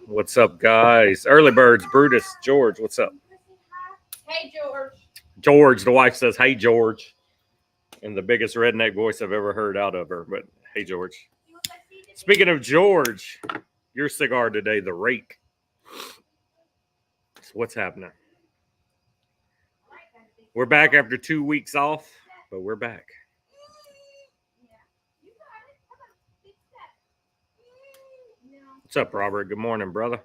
What's up, guys? Early Birds, Brutus, George, what's up? Hey, George. George, the wife says, hey, George. And the biggest redneck voice I've ever heard out of her. But, hey, George. Speaking of George, your cigar today, the Rake. So what's happening? We're back after 2 weeks off, but we're back. What's up, Robert? Good morning, brother.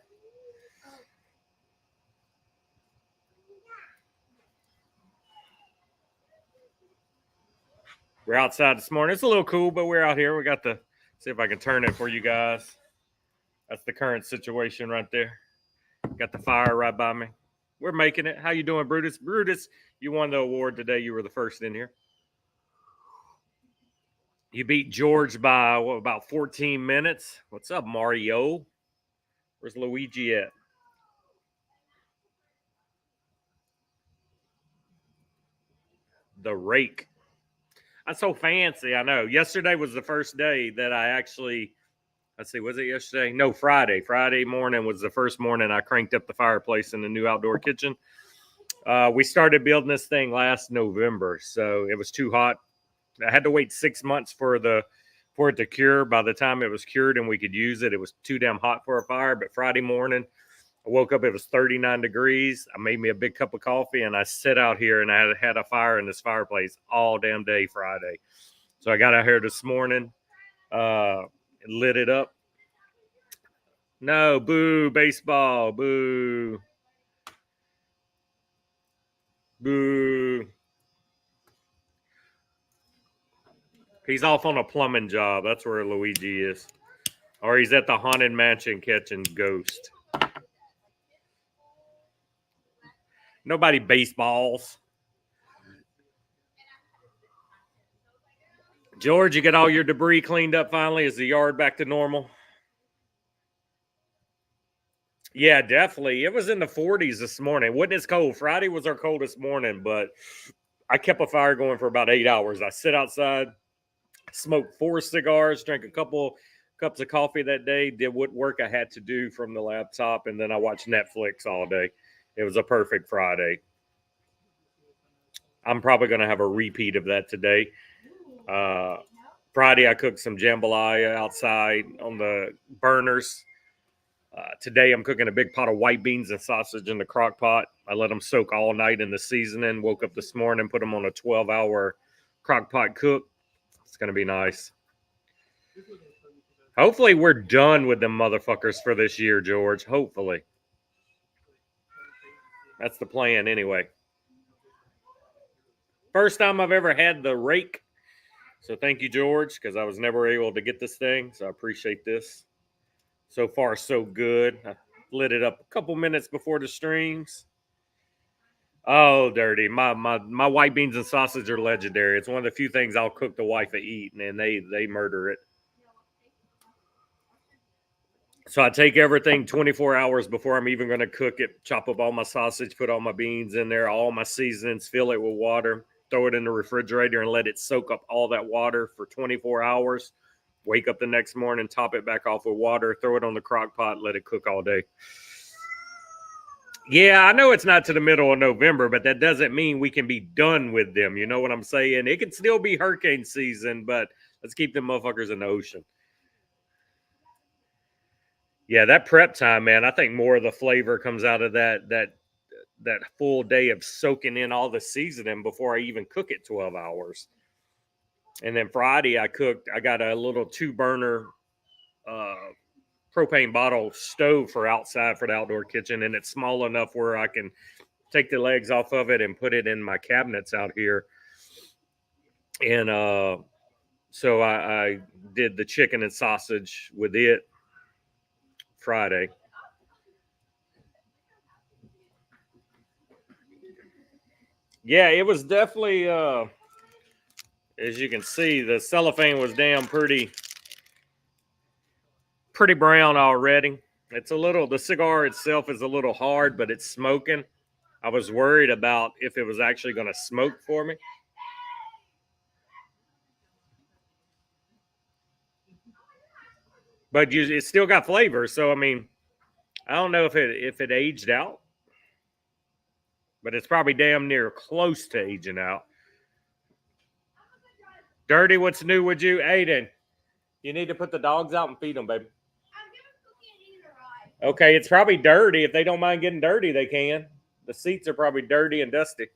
We're outside this morning. It's a little cool, but we're out here. We got to see if I can turn it for you guys. That's the current situation right there. Got the fire right by me. We're making it. How you doing, Brutus? Brutus, you won the award today. You were the first in here. You beat George by, about 14 minutes. What's up, Mario? Where's Luigi at? The Rake. That's so fancy, I know. Yesterday was the first day that I actually, let's see, was it yesterday? No, Friday. Friday morning was the first morning I cranked up the fireplace in the new outdoor kitchen. We started building this thing last November, so it was too hot. I had to wait 6 months for it to cure. By the time it was cured and we could use it, it was too damn hot for a fire. But Friday morning, I woke up, it was 39 degrees. I made me a big cup of coffee and I sat out here and I had a fire in this fireplace all damn day Friday. So I got out here this morning, lit it up. No, boo, baseball, boo. Boo. He's off on a plumbing job. That's where Luigi is. Or he's at the Haunted Mansion catching ghosts. Nobody baseballs. George, you get all your debris cleaned up finally? Is the yard back to normal? Yeah, definitely. It was in the 40s this morning. Wasn't as cold. Friday was our coldest morning, but I kept a fire going for about 8 hours. I sit outside, smoked 4 cigars, drank a couple cups of coffee that day, did what work I had to do from the laptop, and then I watched Netflix all day. It was a perfect Friday. I'm probably going to have a repeat of that today. Friday, I cooked some jambalaya outside on the burners. Today, I'm cooking a big pot of white beans and sausage in the crock pot. I let them soak all night in the seasoning. Woke up this morning, put them on a 12-hour crock pot cook. It's going to be nice. Hopefully, we're done with them motherfuckers for this year, George. Hopefully. That's the plan anyway. First time I've ever had the Rake. So thank you, George, because I was never able to get this thing. So I appreciate this. So far, so good. I lit it up a couple minutes before the streams. Oh, dirty. My white beans and sausage are legendary. It's one of the few things I'll cook the wife to eat, and they murder it. So I take everything 24 hours before I'm even going to cook it, chop up all my sausage, put all my beans in there, all my seasonings, fill it with water, throw it in the refrigerator and let it soak up all that water for 24 hours. Wake up the next morning, top it back off with water, throw it on the crock pot, let it cook all day. Yeah, I know it's not to the middle of November, but that doesn't mean we can be done with them. You know what I'm saying? It can still be hurricane season, but let's keep them motherfuckers in the ocean. Yeah, that prep time, man, I think more of the flavor comes out of that full day of soaking in all the seasoning before I even cook it 12 hours. And then Friday I got a little 2-burner propane bottle stove for outside for the outdoor kitchen, and it's small enough where I can take the legs off of it and put it in my cabinets out here. And so I did the chicken and sausage with it Friday. Yeah, it was definitely, as you can see, the cellophane was damn pretty brown already. It's a little, the cigar itself is a little hard, but it's smoking. I was worried about if it was actually going to smoke for me. But it still got flavor. So, I mean, I don't know if it aged out. But it's probably damn near close to aging out. Dirty, what's new with you? Aiden, you need to put the dogs out and feed them, baby. Okay, it's probably dirty. If they don't mind getting dirty, they can. The seats are probably dirty and dusty.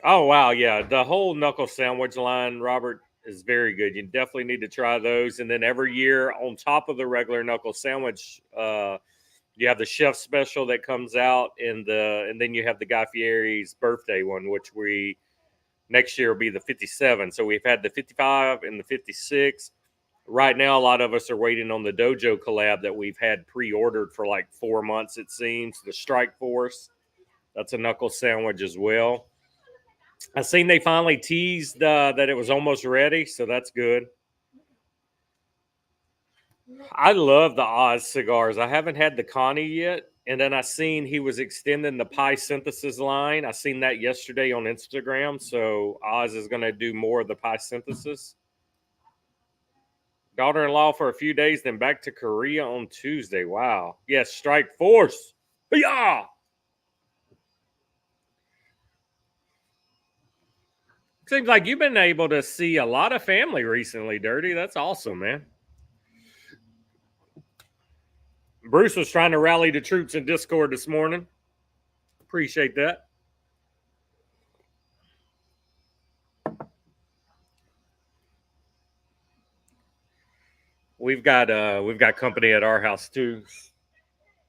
Oh, wow, yeah. The whole knuckle sandwich line, Robert, is very good. You definitely need to try those. And then every year, on top of the regular knuckle sandwich, you have the chef special that comes out, and then you have the Guy Fieri's birthday one, which next year will be the 57. So we've had the 55 and the 56. Right now, a lot of us are waiting on the Dojo collab that we've had pre-ordered for like 4 months, it seems. The Strike Force, that's a knuckle sandwich as well. I seen they finally teased that it was almost ready, so that's good. I love the Oz cigars. I haven't had the Connie yet, and then I seen he was extending the pie synthesis line. I seen that yesterday on Instagram, so Oz is going to do more of the pie synthesis. Daughter-in-law for a few days, then back to Korea on Tuesday. Wow. Yes, Strike Force. Yeah. Seems like you've been able to see a lot of family recently, Dirty. That's awesome, man. Bruce was trying to rally the troops in Discord this morning. Appreciate that. We've got company at our house too.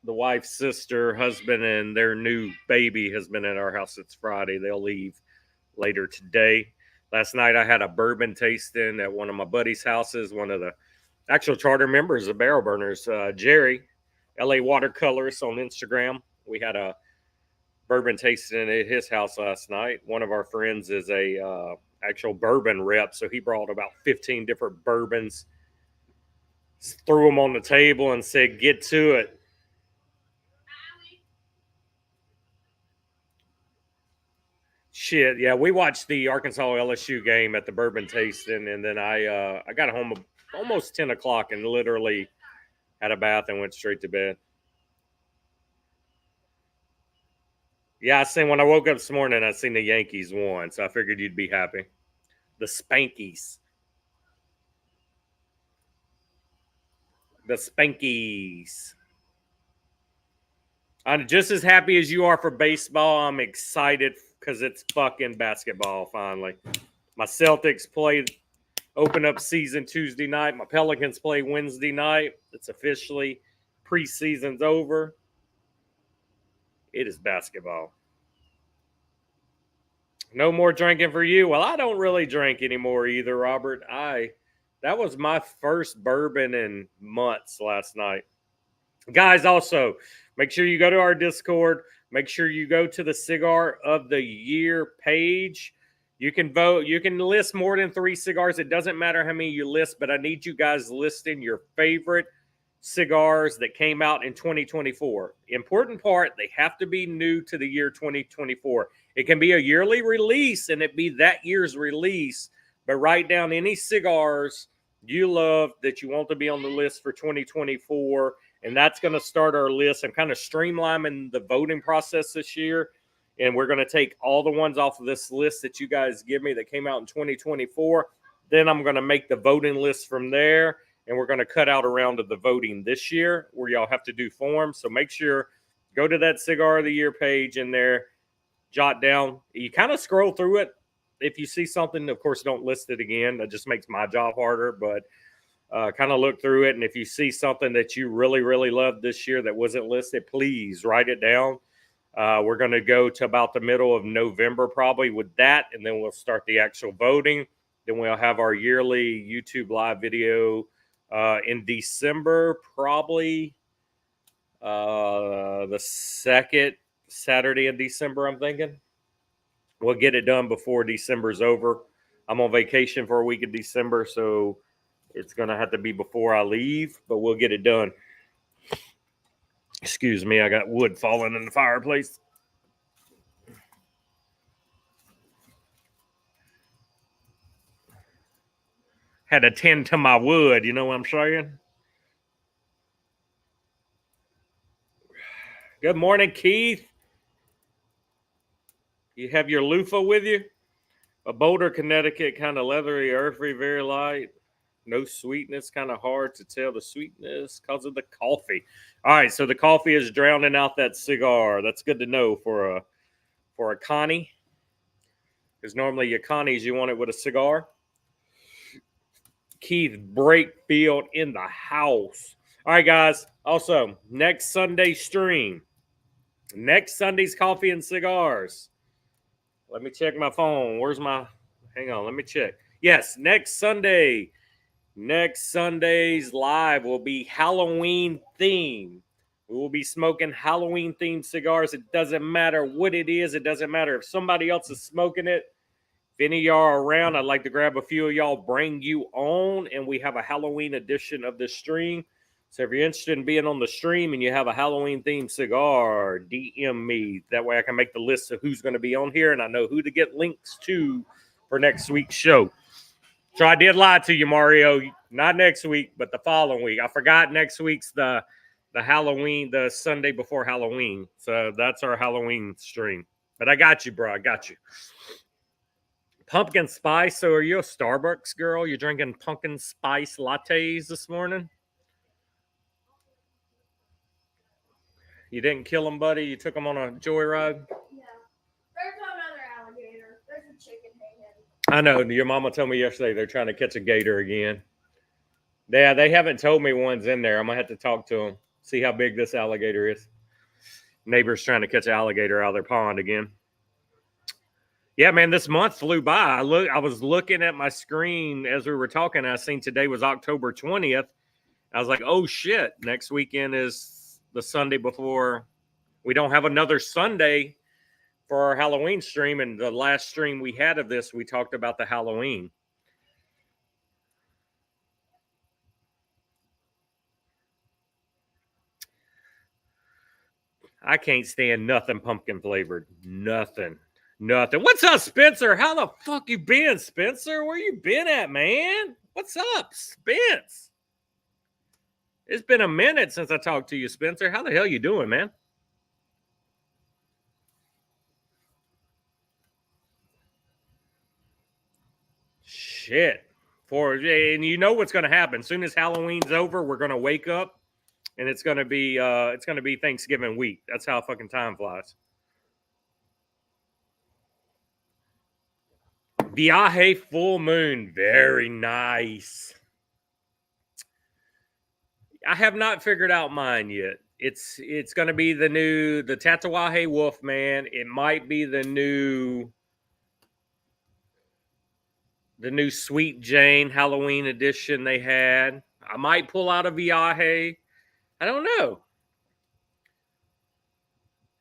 The wife's sister, husband, and their new baby has been at our house. It's Friday. They'll leave later today. Last night I had a bourbon tasting at one of my buddies' houses. One of the actual charter members of Barrel Burners, Jerry, LA Watercolorist on Instagram. We had a bourbon tasting at his house last night. One of our friends is a actual bourbon rep, so he brought about 15 different bourbons, threw them on the table, and said, "Get to it." Shit, yeah, we watched the Arkansas LSU game at the bourbon tasting, and then I got home almost 10 o'clock and literally had a bath and went straight to bed. Yeah, I seen when I woke up this morning, I seen the Yankees won, so I figured you'd be happy. The Spankies. The Spankies. I'm just as happy as you are for baseball. I'm excited because it's fucking basketball finally. My Celtics played open up season Tuesday night. My Pelicans play Wednesday night. It's officially preseason's over. It is basketball. No more drinking for you. Well, I don't really drink anymore either, Robert. That was my first bourbon in months last night. Guys, also, make sure you go to our Discord. Make sure you go to the Cigar of the Year page. You can vote. You can list more than 3 cigars. It doesn't matter how many you list, but I need you guys listing your favorite cigars that came out in 2024. Important part, they have to be new to the year 2024. It can be a yearly release and it be that year's release, but write down any cigars you love that you want to be on the list for 2024. And that's going to start our list. I'm kind of streamlining the voting process this year. And we're going to take all the ones off of this list that you guys give me that came out in 2024. Then I'm going to make the voting list from there. And we're going to cut out a round of the voting this year where y'all have to do forms. So make sure, go to that Cigar of the Year page in there, jot down. You kind of scroll through it. If you see something, of course, don't list it again. That just makes my job harder. But kind of look through it. And if you see something that you really, really loved this year that wasn't listed, please write it down. We're going to go to about the middle of November probably with that. And then we'll start the actual voting. Then we'll have our yearly YouTube live video in December, probably the second Saturday in December, I'm thinking. We'll get it done before December's over. I'm on vacation for a week in December, so it's going to have to be before I leave, but we'll get it done. Excuse me, I got wood falling in the fireplace. Had to tend to my wood, you know what I'm saying? Good morning, Keith. You have your loofah with you? A Boulder, Connecticut, kind of leathery, earthy, very light. No sweetness, kind of hard to tell the sweetness because of the coffee. All right, so the coffee is drowning out that cigar. That's good to know for a Connie. Because normally your Connies, you want it with a cigar. Keith Brakefield in the house. All right, guys. Also, next Sunday stream. Next Sunday's coffee and cigars. Let me check my phone. Where's my... Hang on, let me check. Yes, next Sunday. Next Sunday's live will be Halloween themed. We will be smoking Halloween themed cigars. It doesn't matter what it is. It doesn't matter if somebody else is smoking it. If any of y'all are around, I'd like to grab a few of y'all, bring you on, and we have a Halloween edition of the stream. So if you're interested in being on the stream and you have a Halloween themed cigar, DM me. That way I can make the list of who's going to be on here, and I know who to get links to for next week's show. So I did lie to you, Mario. Not next week, but the following week. I forgot next week's the Halloween, the Sunday before Halloween. So that's our Halloween stream. But I got you, bro. I got you. Pumpkin spice. So are you a Starbucks girl? You're drinking pumpkin spice lattes this morning? You didn't kill them, buddy? You took them on a joyride? Yeah. There's another alligator. There's a chicken hanging. I know. Your mama told me yesterday they're trying to catch a gator again. Yeah, they haven't told me one's in there. I'm going to have to talk to them, see how big this alligator is. Neighbors trying to catch an alligator out of their pond again. Yeah, man, this month flew by. I was looking at my screen as we were talking. I seen today was October 20th. I was like, oh, shit. Next weekend is the Sunday before. We don't have another Sunday for our Halloween stream. And the last stream we had of this, we talked about the Halloween. I can't stand nothing pumpkin flavored. Nothing. What's up, Spencer? How the fuck you been, Spencer? Where you been at, man? What's up, Spence? It's been a minute since I talked to you, Spencer. How the hell you doing, man? Shit. And you know what's going to happen. As soon as Halloween's over, we're going to wake up and it's going to be Thanksgiving week. That's how fucking time flies. Viaje full moon. Very nice. I have not figured out mine yet. It's going to be the Tatuaje Wolfman. It might be the new Sweet Jane Halloween edition they had. I might pull out a Viaje. I don't know.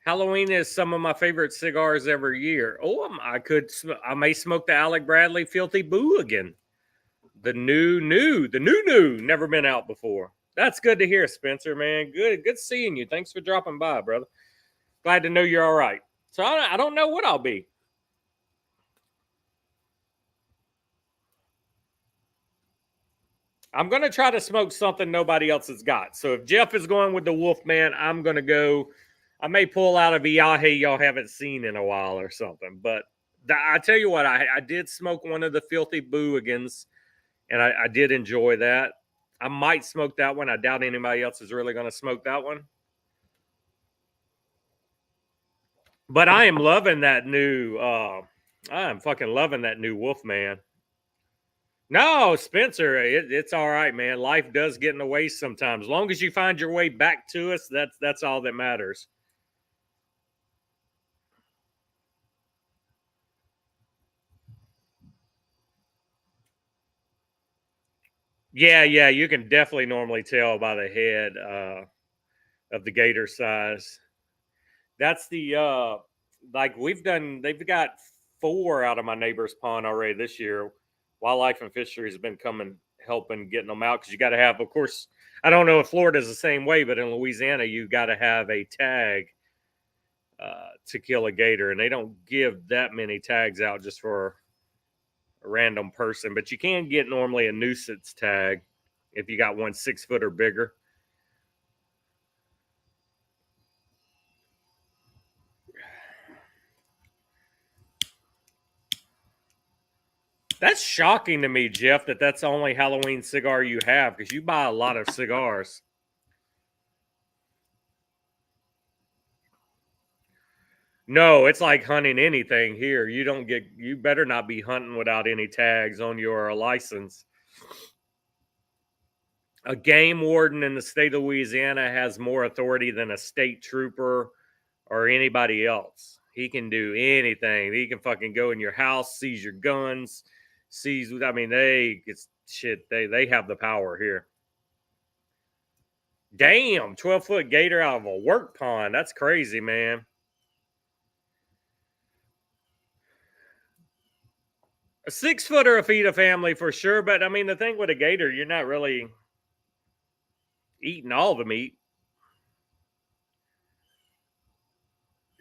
Halloween is some of my favorite cigars every year. Oh, I may smoke the Alec Bradley Filthy Boo again. The new, never been out before. That's good to hear, Spencer, man. Good seeing you. Thanks for dropping by, brother. Glad to know you're all right. So I don't know what I'll be. I'm going to try to smoke something nobody else has got. So if Jeff is going with the Wolfman, I'm going to go. I may pull out a Viaje y'all haven't seen in a while or something. But I tell you what, I did smoke one of the Filthy Boogans, and I did enjoy that. I might smoke that one. I doubt anybody else is really going to smoke that one. But I am loving that new. I am fucking loving that new Wolfman. No, Spencer, it's all right, man. Life does get in the way sometimes. As long as you find your way back to us, that's all that matters. Yeah, you can definitely normally tell by the head of the gator size. That's the they've got 4 out of my neighbor's pond already this year. Wildlife and Fisheries has been helping getting them out because you got to have, of course, I don't know if Florida's the same way, but in Louisiana, you got to have a tag to kill a gator, and they don't give that many tags out just for a random person. But you can get normally a nuisance tag if you got one 6 foot or bigger. That's shocking to me, Jeff, that that's the only Halloween cigar you have, because you buy a lot of cigars. No, it's like hunting anything here. You better not be hunting without any tags on your license. A game warden in the state of Louisiana has more authority than a state trooper or anybody else. He can do anything. He can fucking go in your house, seize your guns, I mean, they have the power here. Damn, 12-foot gator out of a work pond. That's crazy, man. A 6 footer will feed a family for sure, but I mean, the thing with a gator, you're not really eating all the meat.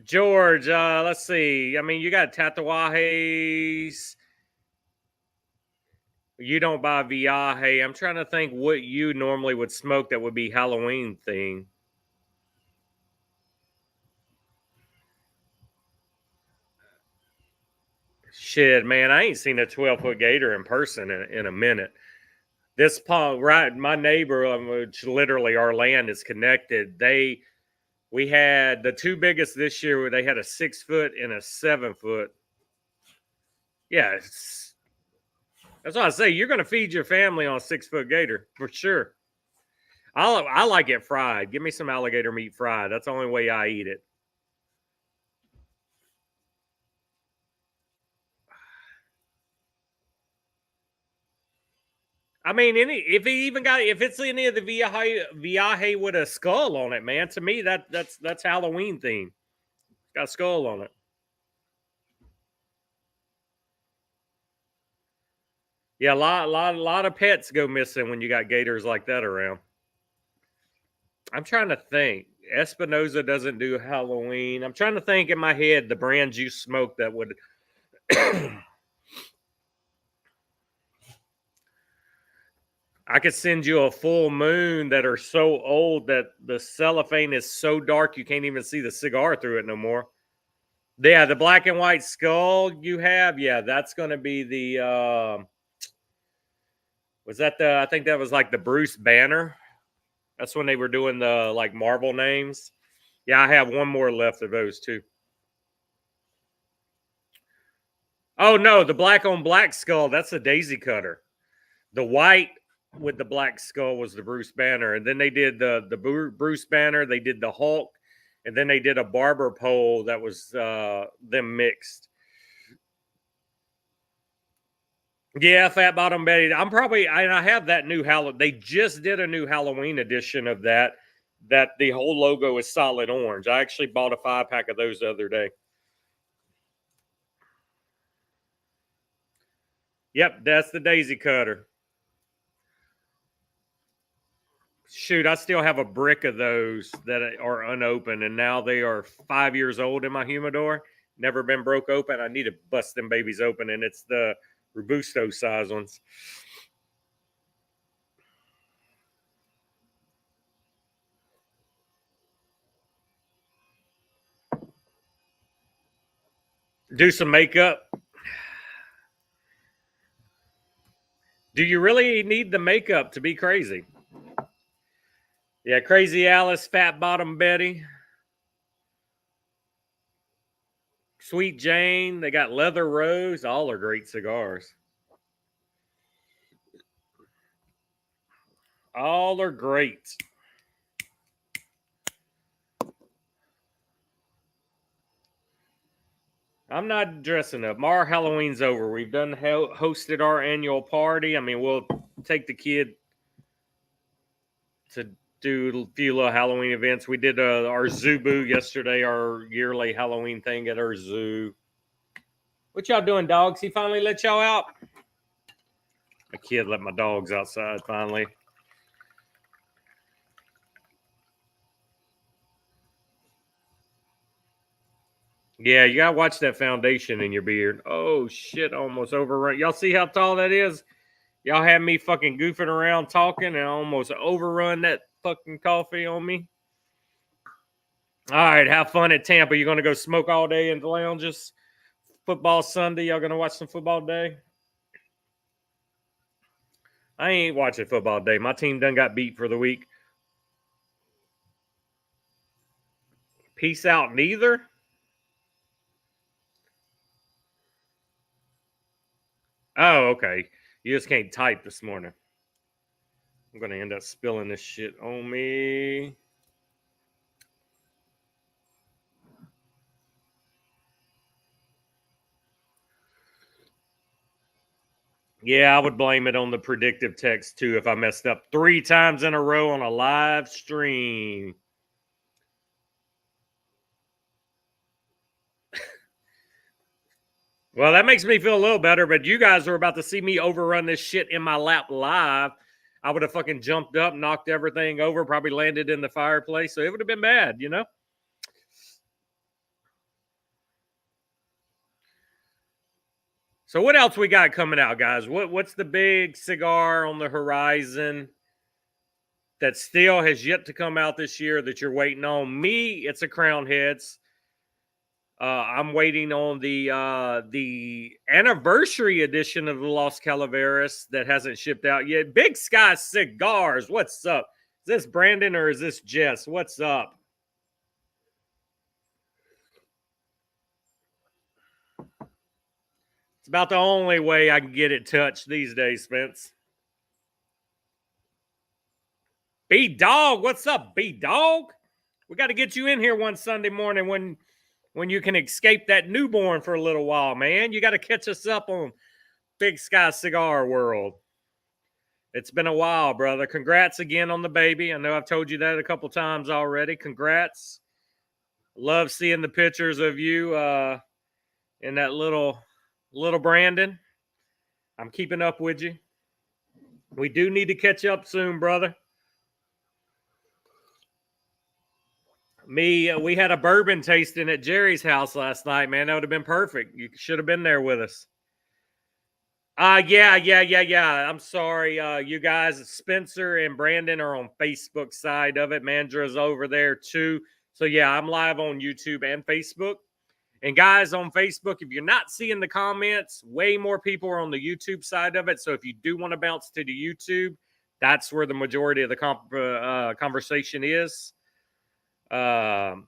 George, let's see. I mean, you got tatuajes. You don't buy viaje. I'm trying to think what you normally would smoke that would be Halloween thing. Shit, man, I ain't seen a 12-foot gator in person in a minute. This pond, right? My neighbor, which literally our land is connected. We had the two biggest this year where they had a 6 foot and a 7 foot. Yeah, that's why I say you're going to feed your family on a 6 foot gator for sure. I like it fried. Give me some alligator meat fried. That's the only way I eat it. I mean, if it's any of the viaje with a skull on it, man. To me, that's Halloween theme. Got a skull on it. Yeah, a lot of pets go missing when you got gators like that around. I'm trying to think. Espinosa doesn't do Halloween. I'm trying to think in my head the brands you smoke that would. I could send you a full moon that are so old that the cellophane is so dark you can't even see the cigar through it no more. Yeah, the black and white skull you have, yeah, that's going to be the. Was that the? I think that was like the Bruce Banner. That's when they were doing the like Marvel names. Yeah, I have one more left of those too. Oh no, the black on black skull. That's the Daisy Cutter. The white with the black skull was the Bruce Banner, and then they did the Bruce Banner. They did the Hulk, and then they did a barber pole that was them mixed. Yeah, Fat Bottom Betty. I have that new Halloween. They just did a new Halloween edition of that. That the whole logo is solid orange. I actually bought a 5-pack of those the other day. Yep, that's the Daisy Cutter. Shoot, I still have a brick of those that are unopened, and now they are 5 years old in my humidor. Never been broke open. I need to bust them babies open, and it's the Robusto size ones. Do some makeup. Do you really need the makeup to be crazy? Yeah, Crazy Alice, Fat Bottom Betty, Sweet Jane. They got Leather Rose. All are great cigars. All are great. I'm not dressing up. Our Halloween's over. We've done hosted our annual party. I mean, we'll take the kid to do a few little Halloween events. We did our Zoo Boo yesterday, our yearly Halloween thing at our zoo. What y'all doing, dogs? He finally let y'all out? A kid let my dogs outside finally. Yeah, you gotta watch that foundation in your beard. Oh shit, almost overrun. Y'all see how tall that is? Y'all had me fucking goofing around talking and almost overrun that fucking coffee on me. All right, have fun at Tampa. You're gonna go smoke all day in the lounges. Football Sunday. Y'all gonna watch some football day? I ain't watching football day. My team done got beat for the week. Peace out, neither. Oh, okay. You just can't type this morning. I'm gonna end up spilling this shit on me. Yeah, I would blame it on the predictive text too if I messed up 3 times in a row on a live stream. Well, that makes me feel a little better, but you guys are about to see me overrun this shit in my lap live. I would have fucking jumped up, knocked everything over, probably landed in the fireplace, so it would have been bad, you know? So what else we got coming out, guys? What's the big cigar on the horizon that still has yet to come out this year that you're waiting on? Me, it's a Crown Heads. I'm waiting on the anniversary edition of the Los Calaveras that hasn't shipped out yet. Big Sky Cigars, what's up? Is this Brandon or is this Jess? What's up? It's about the only way I can get it touched these days, Spence. B Dog, what's up, B Dog? We got to get you in here one Sunday morning when you can escape that newborn for a little while, man. You got to catch us up on Big Sky Cigar World. It's been a while, brother. Congrats again on the baby. I know I've told you that a couple times already. Congrats. Love seeing the pictures of you and that little Brandon. I'm keeping up with you. We do need to catch up soon, brother. We had a bourbon tasting at Jerry's house last night, man. That would have been perfect. You should have been there with us. Yeah. I'm sorry. You guys, Spencer and Brandon are on Facebook side of it. Mandra's over there too. So yeah, I'm live on YouTube and Facebook. And guys, on Facebook, if you're not seeing the comments, way more people are on the YouTube side of it. So if you do want to bounce to the YouTube, that's where the majority of the conversation is. So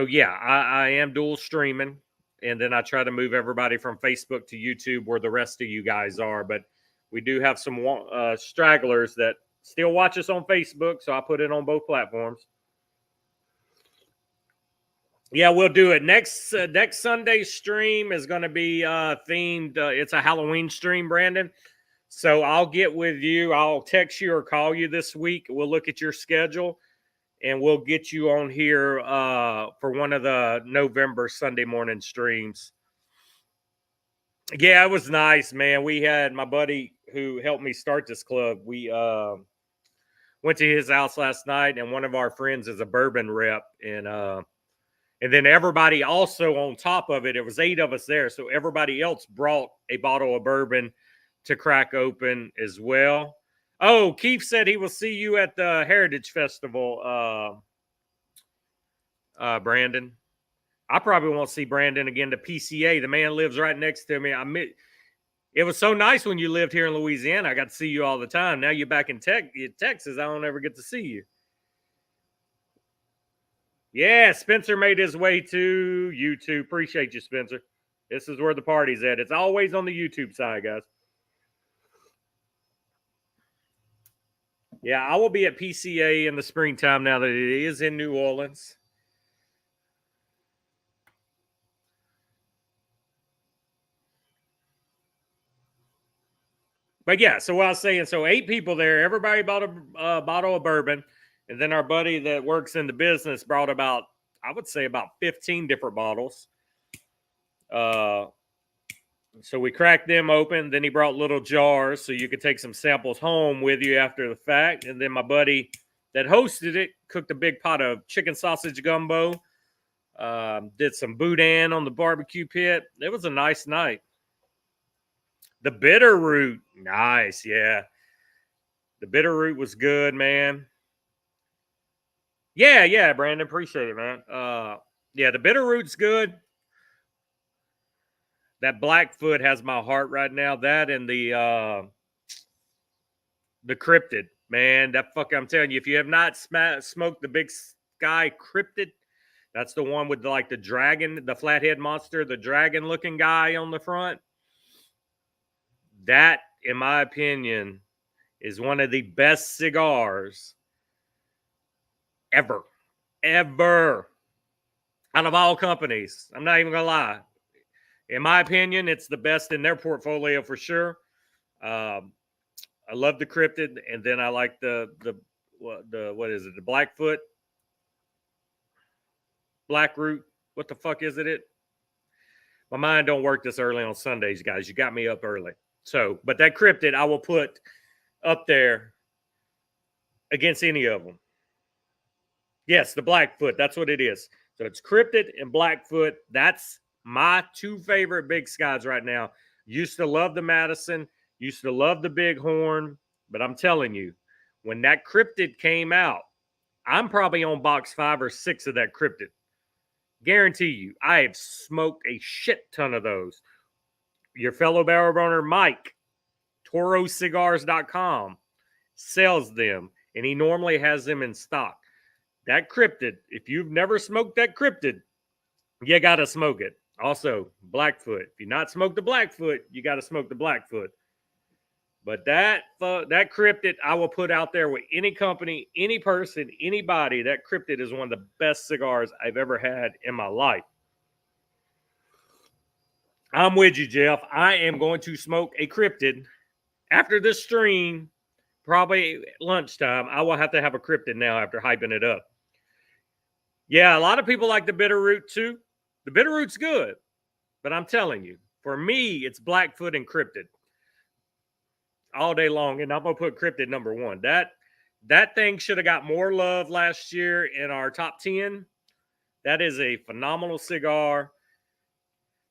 yeah, I am dual streaming. And then I try to move everybody from Facebook to YouTube where the rest of you guys are. But we do have some stragglers that still watch us on Facebook, so I put it on both platforms. Yeah, we'll do it. Next Sunday's stream is going to be themed. It's a Halloween stream, Brandon. So I'll get with you. I'll text you or call you this week. We'll look at your schedule. And we'll get you on here for one of the November Sunday morning streams. Yeah, it was nice, man. We had my buddy who helped me start this club. We went to his house last night, and one of our friends is a bourbon rep. And then everybody also on top of it, it was 8 of us there. So everybody else brought a bottle of bourbon to crack open as well. Oh, Keith said he will see you at the Heritage Festival, Brandon. I probably won't see Brandon again to PCA. The man lives right next to me. It was so nice when you lived here in Louisiana. I got to see you all the time. Now you're back in Texas. I don't ever get to see you. Yeah, Spencer made his way to YouTube. Appreciate you, Spencer. This is where the party's at. It's always on the YouTube side, guys. Yeah, I will be at PCA in the springtime now that it is in New Orleans. But yeah, so what I was saying, so 8 people there, everybody bought a bottle of bourbon. And then our buddy that works in the business brought about, I would say about 15 different bottles. So we cracked them open. Then he brought little jars so you could take some samples home with you after the fact. And then my buddy that hosted it cooked a big pot of chicken sausage gumbo. Did some boudin on the barbecue pit. It was a nice night. The bitter root, nice, yeah. The bitter root was good, man. Yeah, Brandon, appreciate it, man. Yeah, the bitter root's good. That Blackfoot has my heart right now. That and the cryptid, man. That fuck, I'm telling you, if you have not smoked the Big Sky cryptid, that's the one with the dragon, the flathead monster, the dragon looking guy on the front. That, in my opinion, is one of the best cigars ever. Out of all companies. I'm not even gonna lie. In my opinion, it's the best in their portfolio for sure. I love the cryptid, and then I like the what is it? The Blackfoot, Black Root. What the fuck is it? My mind don't work this early on Sundays, guys. You got me up early. So, but that cryptid I will put up there against any of them. Yes, the Blackfoot. That's what it is. So it's cryptid and Blackfoot. That's my two favorite Big Skies right now. Used to love the Madison. Used to love the Bighorn. But I'm telling you, when that cryptid came out, I'm probably on box 5 or 6 of that cryptid. Guarantee you, I have smoked a shit ton of those. Your fellow barrel burner, Mike, ToroCigars.com, sells them, and he normally has them in stock. That cryptid, if you've never smoked that cryptid, you got to smoke it. Also, Blackfoot. If you not smoked the Blackfoot, you got to smoke the Blackfoot. But that cryptid, I will put out there with any company, any person, anybody. That cryptid is one of the best cigars I've ever had in my life. I'm with you, Jeff. I am going to smoke a cryptid after this stream, probably lunchtime. I will have to have a cryptid now after hyping it up. Yeah, a lot of people like the bitter root too. The bitter root's good, but I'm telling you, for me, it's Blackfoot and cryptid all day long, and I'm gonna put cryptid number 1. That thing should have got more love last year in our top 10. That is a phenomenal cigar.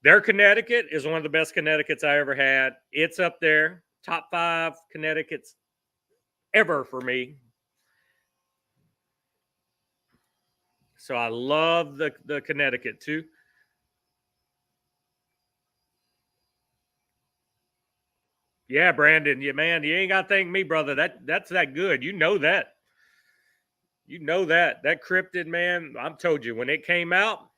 Their Connecticut is one of the best Connecticut's I ever had. It's up there, top 5 Connecticut's ever for me. So I love the Connecticut too. Yeah, Brandon. Yeah, man, you ain't got to thank me, brother. That's that good. You know that. You know that. That cryptid, man, I've told you, when it came out,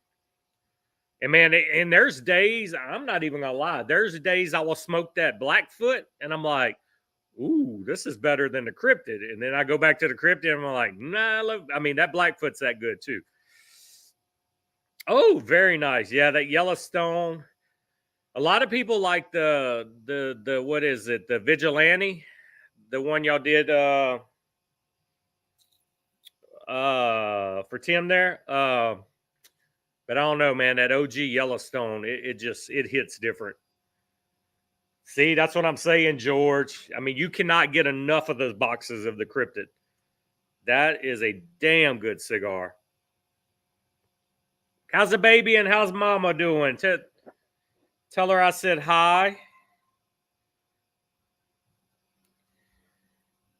and man, and there's days, I'm not even gonna lie, there's days I will smoke that Blackfoot, and I'm like, ooh, this is better than the cryptid. And then I go back to the cryptid, and I'm like, nah, that Blackfoot's that good too. Oh, very nice. Yeah, that Yellowstone. A lot of people like the what is it? The Vigilante, the one y'all did for Tim there. But I don't know, man. That OG Yellowstone, it hits different. See, that's what I'm saying, George. I mean, you cannot get enough of those boxes of the cryptid. That is a damn good cigar. How's the baby and how's mama doing? Tell her I said hi.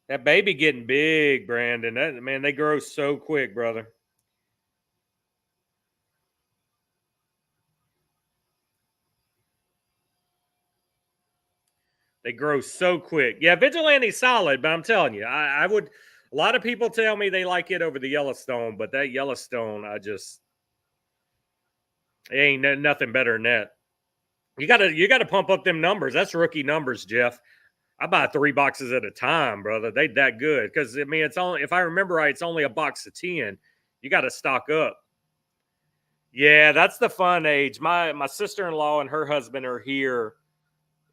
That baby getting big, Brandon. Man, they grow so quick, brother. They grow so quick. Yeah, Vigilante's solid, but I'm telling you, I would. A lot of people tell me they like it over the Yellowstone, but that Yellowstone, it ain't nothing better than that. You gotta pump up them numbers. That's rookie numbers, Jeff. I buy 3 boxes at a time, brother. They that good. Because I mean, it's only, if I remember right, it's only a box of 10. You got to stock up. Yeah, that's the fun age. My sister-in-law and her husband are here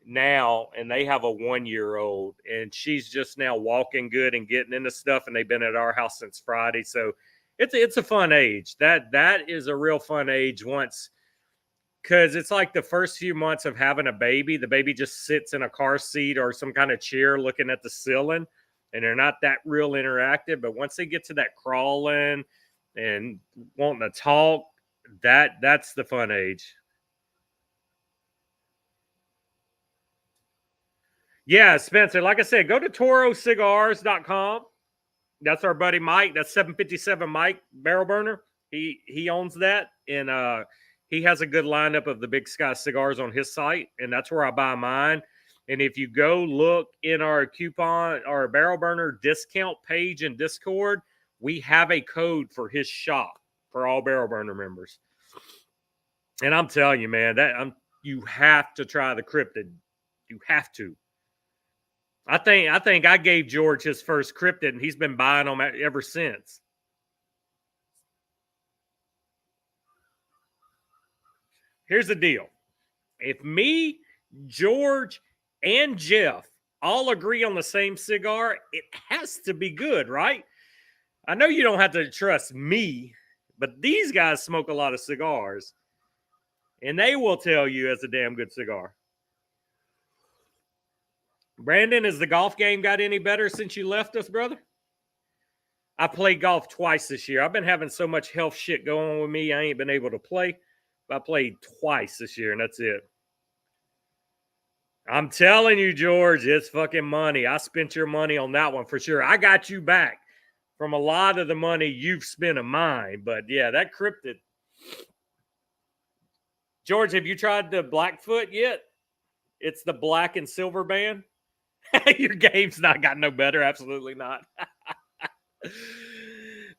now, and they have a 1-year-old, and she's just now walking good and getting into stuff, and they've been at our house since Friday. So it's a fun age. That is a real fun age once. Because it's like the first few months of having a baby, the baby just sits in a car seat or some kind of chair looking at the ceiling, and they're not that real interactive. But once they get to that crawling and wanting to talk, That's the fun age. Yeah, Spencer, like I said, go to torocigars.com. That's our buddy Mike. That's 757 Mike Barrel Burner. He owns that, and he has a good lineup of the Big Sky cigars on his site, and that's where I buy mine. And if you go look in our coupon, our Barrel Burner discount page in Discord, we have a code for his shop for all Barrel Burner members. And I'm telling you, man, you have to try the cryptid. You have to. I think I gave George his first cryptid, and he's been buying them ever since. Here's the deal: if me, George, and Jeff all agree on the same cigar, it has to be good, right? I know you don't have to trust me, but these guys smoke a lot of cigars, and they will tell you it's a damn good cigar. Brandon, has the golf game got any better since you left us, brother? I played golf twice this year. I've been having so much health shit going on with me, I ain't been able to play. I played twice this year, and that's it. I'm telling you, George, it's fucking money. I spent your money on that one for sure. I got you back from a lot of the money you've spent of mine. But yeah, that cryptid. George, have you tried the Blackfoot yet? It's the black and silver band. Your game's not got no better. Absolutely not.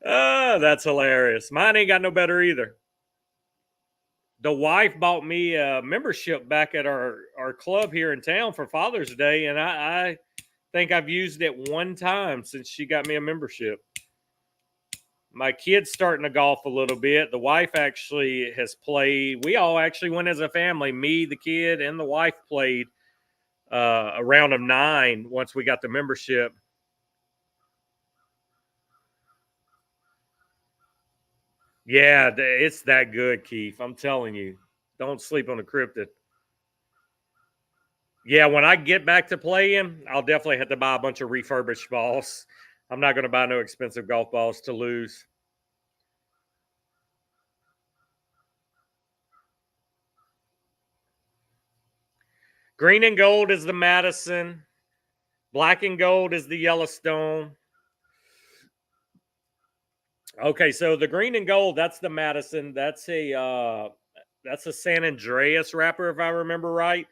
Oh, that's hilarious. Mine ain't got no better either. The wife bought me a membership back at our club here in town for Father's Day, and I think I've used it one time since she got me a membership. My kid's starting to golf a little bit. The wife actually has played. We all actually went as a family. Me, the kid, and the wife played a round of 9 once we got the membership. Yeah, it's that good, Keith. I'm telling you. Don't sleep on the cryptid. Yeah, when I get back to playing, I'll definitely have to buy a bunch of refurbished balls. I'm not going to buy no expensive golf balls to lose. Green and gold is the Madison. Black and gold is the Yellowstone. Okay, so the green and gold, that's the Madison. That's a San Andreas wrapper, if I remember right.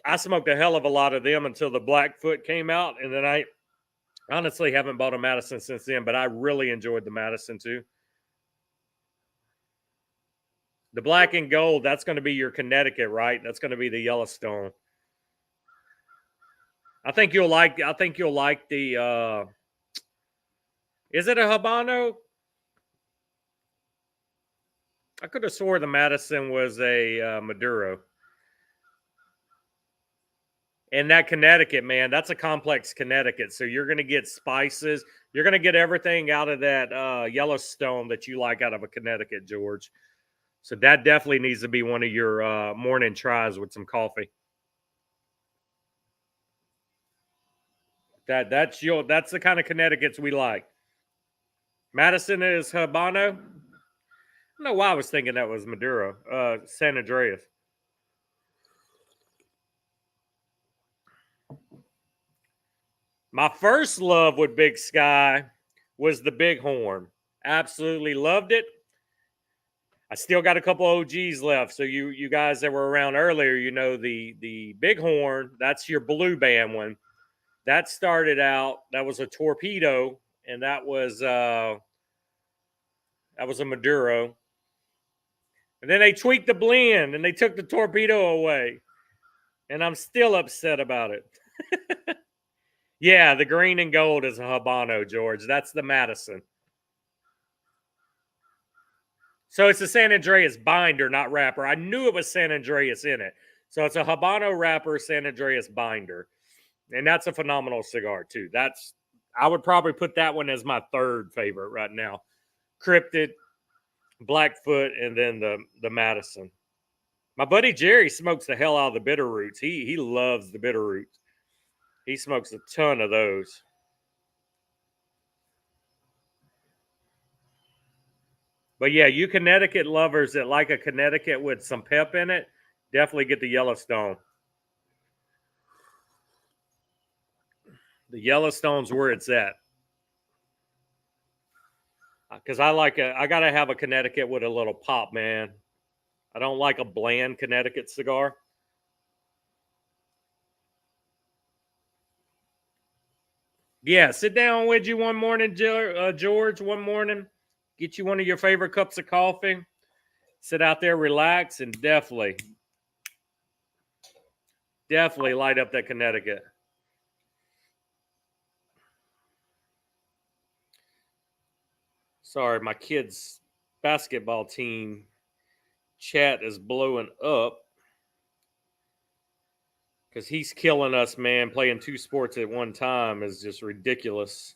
I smoked a hell of a lot of them until the Blackfoot came out, and then I honestly haven't bought a Madison since then, but I really enjoyed the Madison too. The black and gold, that's going to be your Connecticut, right? That's going to be the Yellowstone. I think you'll like the is it a Habano? I could have swore the Madison was a Maduro. And that Connecticut, man, that's a complex Connecticut. So you're going to get spices. You're going to get everything out of that Yellowstone that you like out of a Connecticut, George. So that definitely needs to be one of your morning tries with some coffee. That's the kind of Connecticut's we like. Madison is Habano. I don't know why I was thinking that was Maduro. San Andreas. My first love with Big Sky was the Bighorn. Absolutely loved it. I still got a couple OGs left. So you guys that were around earlier, you know the Bighorn, that's your blue band one. That started out, that was a torpedo, and that was a Maduro. And then they tweaked the blend and they took the torpedo away. And I'm still upset about it. Yeah, the green and gold is a Habano, George. That's the Madison. So it's a San Andreas binder, not wrapper. I knew it was San Andreas in it. So it's a Habano wrapper, San Andreas binder. And that's a phenomenal cigar, too. I would probably put that one as my third favorite right now. Cryptid, Blackfoot, and then the Madison. My buddy Jerry smokes the hell out of the bitter roots. He loves the bitter roots. He smokes a ton of those. But yeah, you Connecticut lovers that like a Connecticut with some pep in it, definitely get the Yellowstone. The Yellowstone's where it's at. Because I gotta have a Connecticut with a little pop, man. I don't like a bland Connecticut cigar. Yeah, sit down with you one morning, George. One morning, get you one of your favorite cups of coffee. Sit out there, relax, and definitely light up that Connecticut. Sorry, my kids' basketball team chat is blowing up because he's killing us, man. Playing two sports at one time is just ridiculous.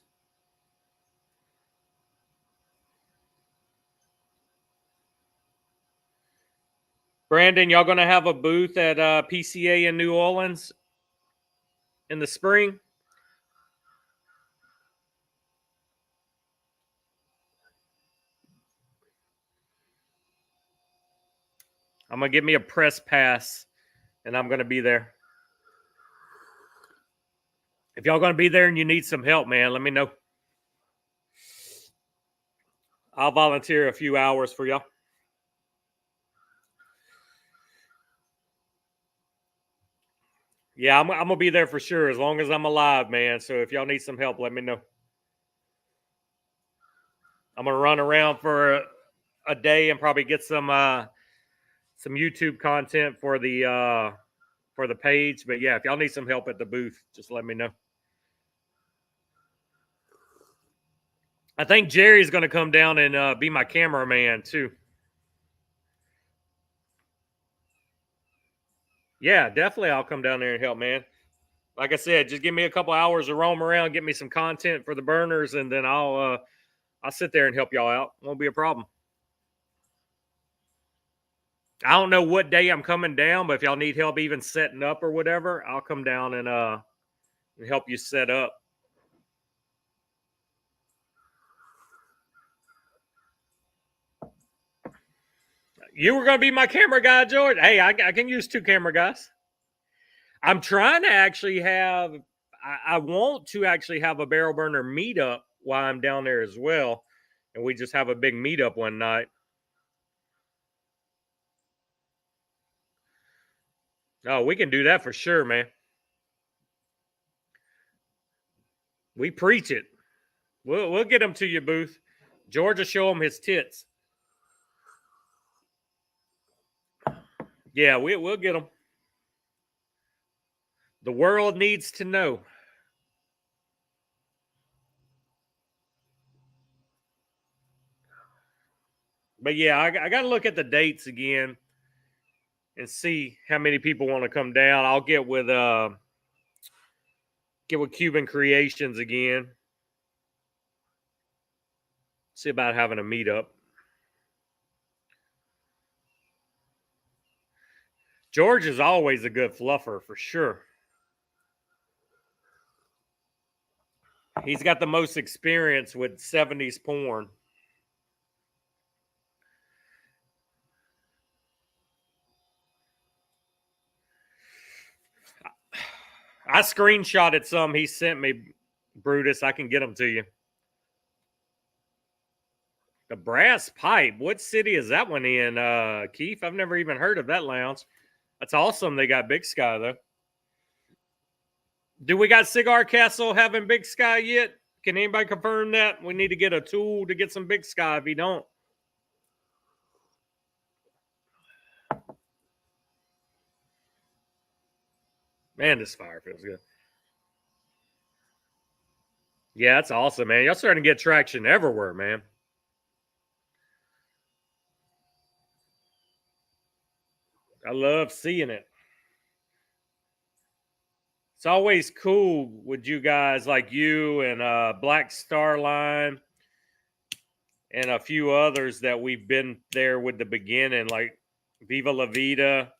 Brandon, y'all gonna have a booth at PCA in New Orleans in the spring? I'm gonna get me a press pass, and I'm gonna be there. If y'all gonna be there and you need some help, man, let me know. I'll volunteer a few hours for y'all. Yeah, I'm gonna be there for sure as long as I'm alive, man. So if y'all need some help, let me know. I'm gonna run around for a day and probably get some YouTube content for the page. But yeah, if y'all need some help at the booth, just let me know. I think Jerry's gonna come down and be my cameraman too. Yeah, definitely. I'll come down there and help, man. Like I said, just give me a couple hours to roam around, get me some content for the burners, and then I'll sit there and help y'all out. Won't be a problem. I don't know what day I'm coming down, but if y'all need help even setting up or whatever, I'll come down and help you set up. You were gonna be my camera guy, George. Hey, I can use two camera guys. I'm trying to actually have. I want to actually have a barrel burner meetup while I'm down there as well, and we just have a big meetup one night. Oh, we can do that for sure, man. We preach it. We'll get him to your booth. George will show him his tits. Yeah, we'll get him. The world needs to know. But yeah, I got to look at the dates again and see how many people want to come down. I'll get with Cuban Creations again. See about having a meetup. George is always a good fluffer for sure. He's got the most experience with 70s porn. I screenshotted some he sent me, Brutus. I can get them to you. The Brass Pipe. What city is that one in, Keith? I've never even heard of that lounge. That's awesome. They got Big Sky, though. Do we got Cigar Castle having Big Sky yet? Can anybody confirm that? We need to get a tool to get some Big Sky if you don't. Man, this fire feels good. Yeah, that's awesome, man. Y'all starting to get traction everywhere, man. I love seeing it. It's always cool with you guys like you and Black Star Line and a few others that we've been there with the beginning, like Viva La Vida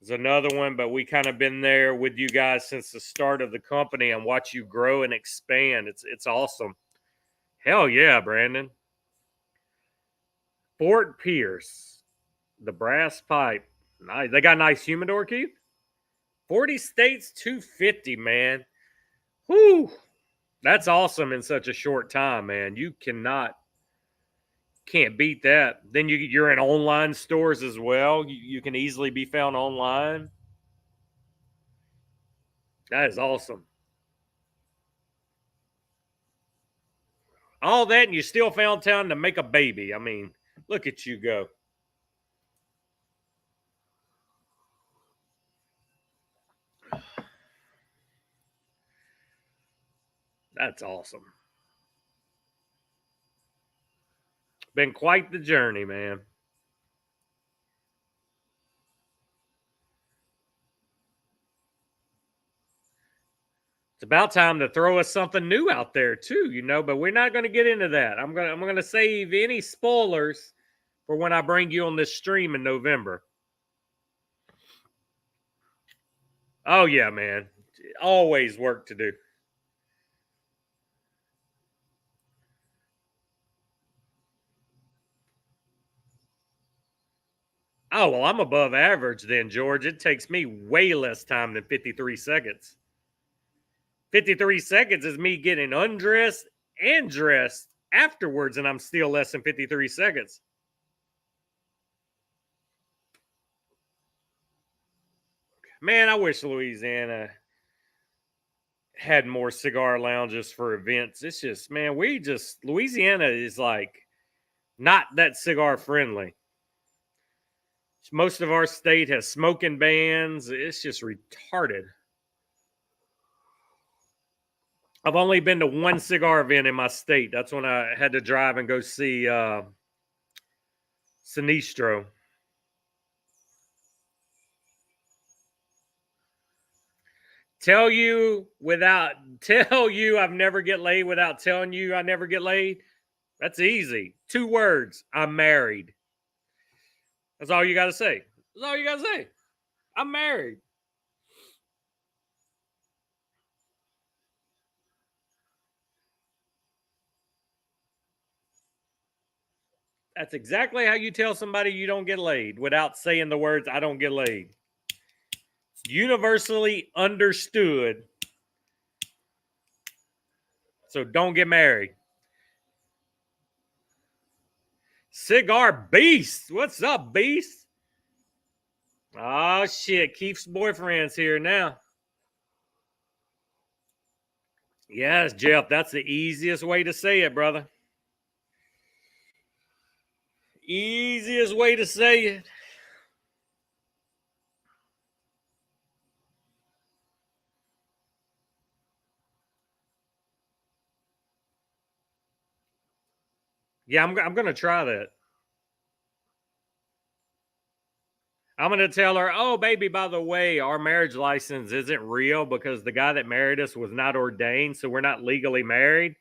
is another one, but we kind of been there with you guys since the start of the company and watch you grow and expand. It's awesome. Hell yeah, Brandon. Fort Pierce, the brass pipe. Nice. They got a nice humidor, Keith. 40 states, 250, man. Whoo. That's awesome in such a short time, man. You can't beat that. Then you're in online stores as well. You can easily be found online. That is awesome. All that, and you still found time to make a baby. I mean, look at you go. That's awesome. Been quite the journey, man. It's about time to throw us something new out there too, but we're not going to get into that. I'm going to save any spoilers for when I bring you on this stream in November. Oh yeah, man. Always work to do. Oh, well, I'm above average then, George. It takes me way less time than 53 seconds. 53 seconds is me getting undressed and dressed afterwards, and I'm still less than 53 seconds. Man, I wish Louisiana had more cigar lounges for events. It's just, man, Louisiana is like not that cigar friendly. Most of our state has smoking bans. It's just retarded. I've only been to one cigar event in my state. That's when I had to drive and go see Sinistro. Tell you I've never get laid without telling you I never get laid. That's easy. 2 words. I'm married. That's all you got to say. That's all you got to say. I'm married. That's exactly how you tell somebody you don't get laid without saying the words, I don't get laid. It's universally understood. So don't get married. Cigar Beast. What's up, Beast? Oh, shit. Keith's boyfriend's here now. Yes, Jeff. That's the easiest way to say it, brother. Easiest way to say it. Yeah, I'm going to try that. I'm going to tell her, oh, baby, by the way, our marriage license isn't real because the guy that married us was not ordained, so we're not legally married.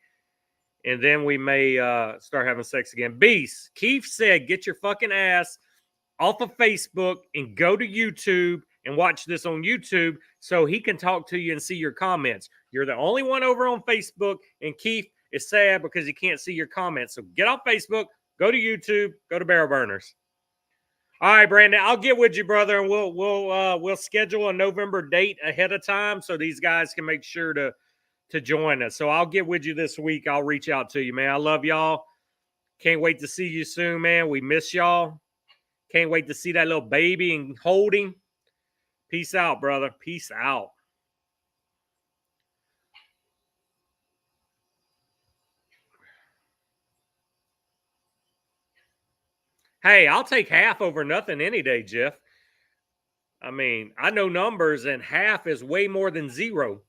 And then we may start having sex again. Beast, Keith said, get your fucking ass off of Facebook and go to YouTube and watch this on YouTube so he can talk to you and see your comments. You're the only one over on Facebook, and Keith is sad because he can't see your comments. So get off Facebook, go to YouTube, go to Barrel Burners. All right, Brandon, I'll get with you, brother, and we'll schedule a November date ahead of time so these guys can make sure to join us. So I'll get with you this week. I'll reach out to you, man. I love y'all. Can't wait to see you soon, man. We miss y'all. Can't wait to see that little baby and hold him. Peace out, brother. Peace out. Hey, I'll take half over nothing any day, Jeff. I mean, I know numbers, and half is way more than 0.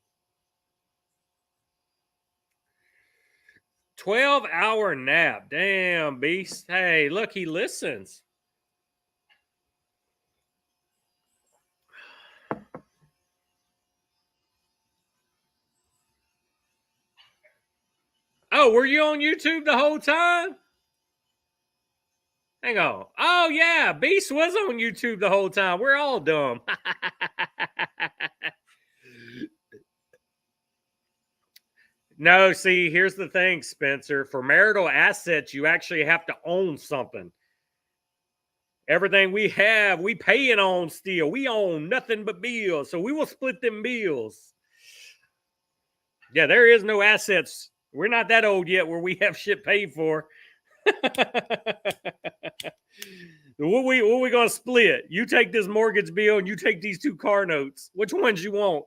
12-hour nap. Damn, Beast. Hey, look, he listens. Oh, were you on YouTube the whole time? Hang on. Oh, yeah. Beast was on YouTube the whole time. We're all dumb. No, see, here's the thing, Spencer. For marital assets, you actually have to own something. Everything we have, we paying on still. We own nothing but bills. So we will split them bills. Yeah, there is no assets. We're not that old yet where we have shit paid for. What we gonna split? You take this mortgage bill and you take these 2 car notes. Which ones you want?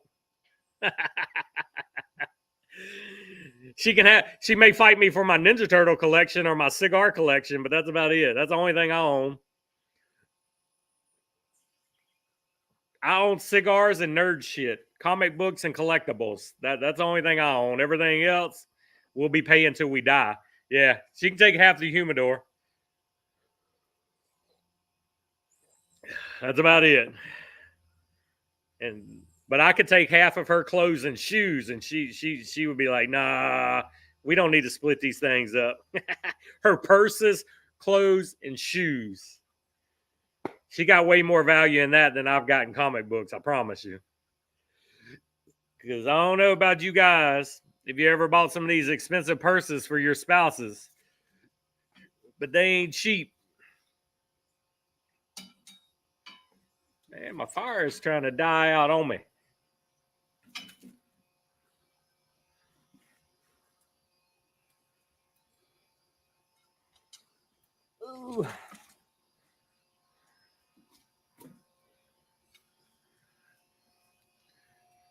She may fight me for my Ninja Turtle collection or my cigar collection, but that's about it. That's the only thing I own. I own cigars and nerd shit, comic books and collectibles. That's the only thing I own. Everything else we'll be paying until we die. Yeah, she can take half the humidor. That's about it. But I could take half of her clothes and shoes, and she would be like, "Nah, we don't need to split these things up." Her purses, clothes, and shoes. She got way more value in that than I've got in comic books. I promise you. Because I don't know about you guys, if you ever bought some of these expensive purses for your spouses, but they ain't cheap. Man, my fire is trying to die out on me. Ooh.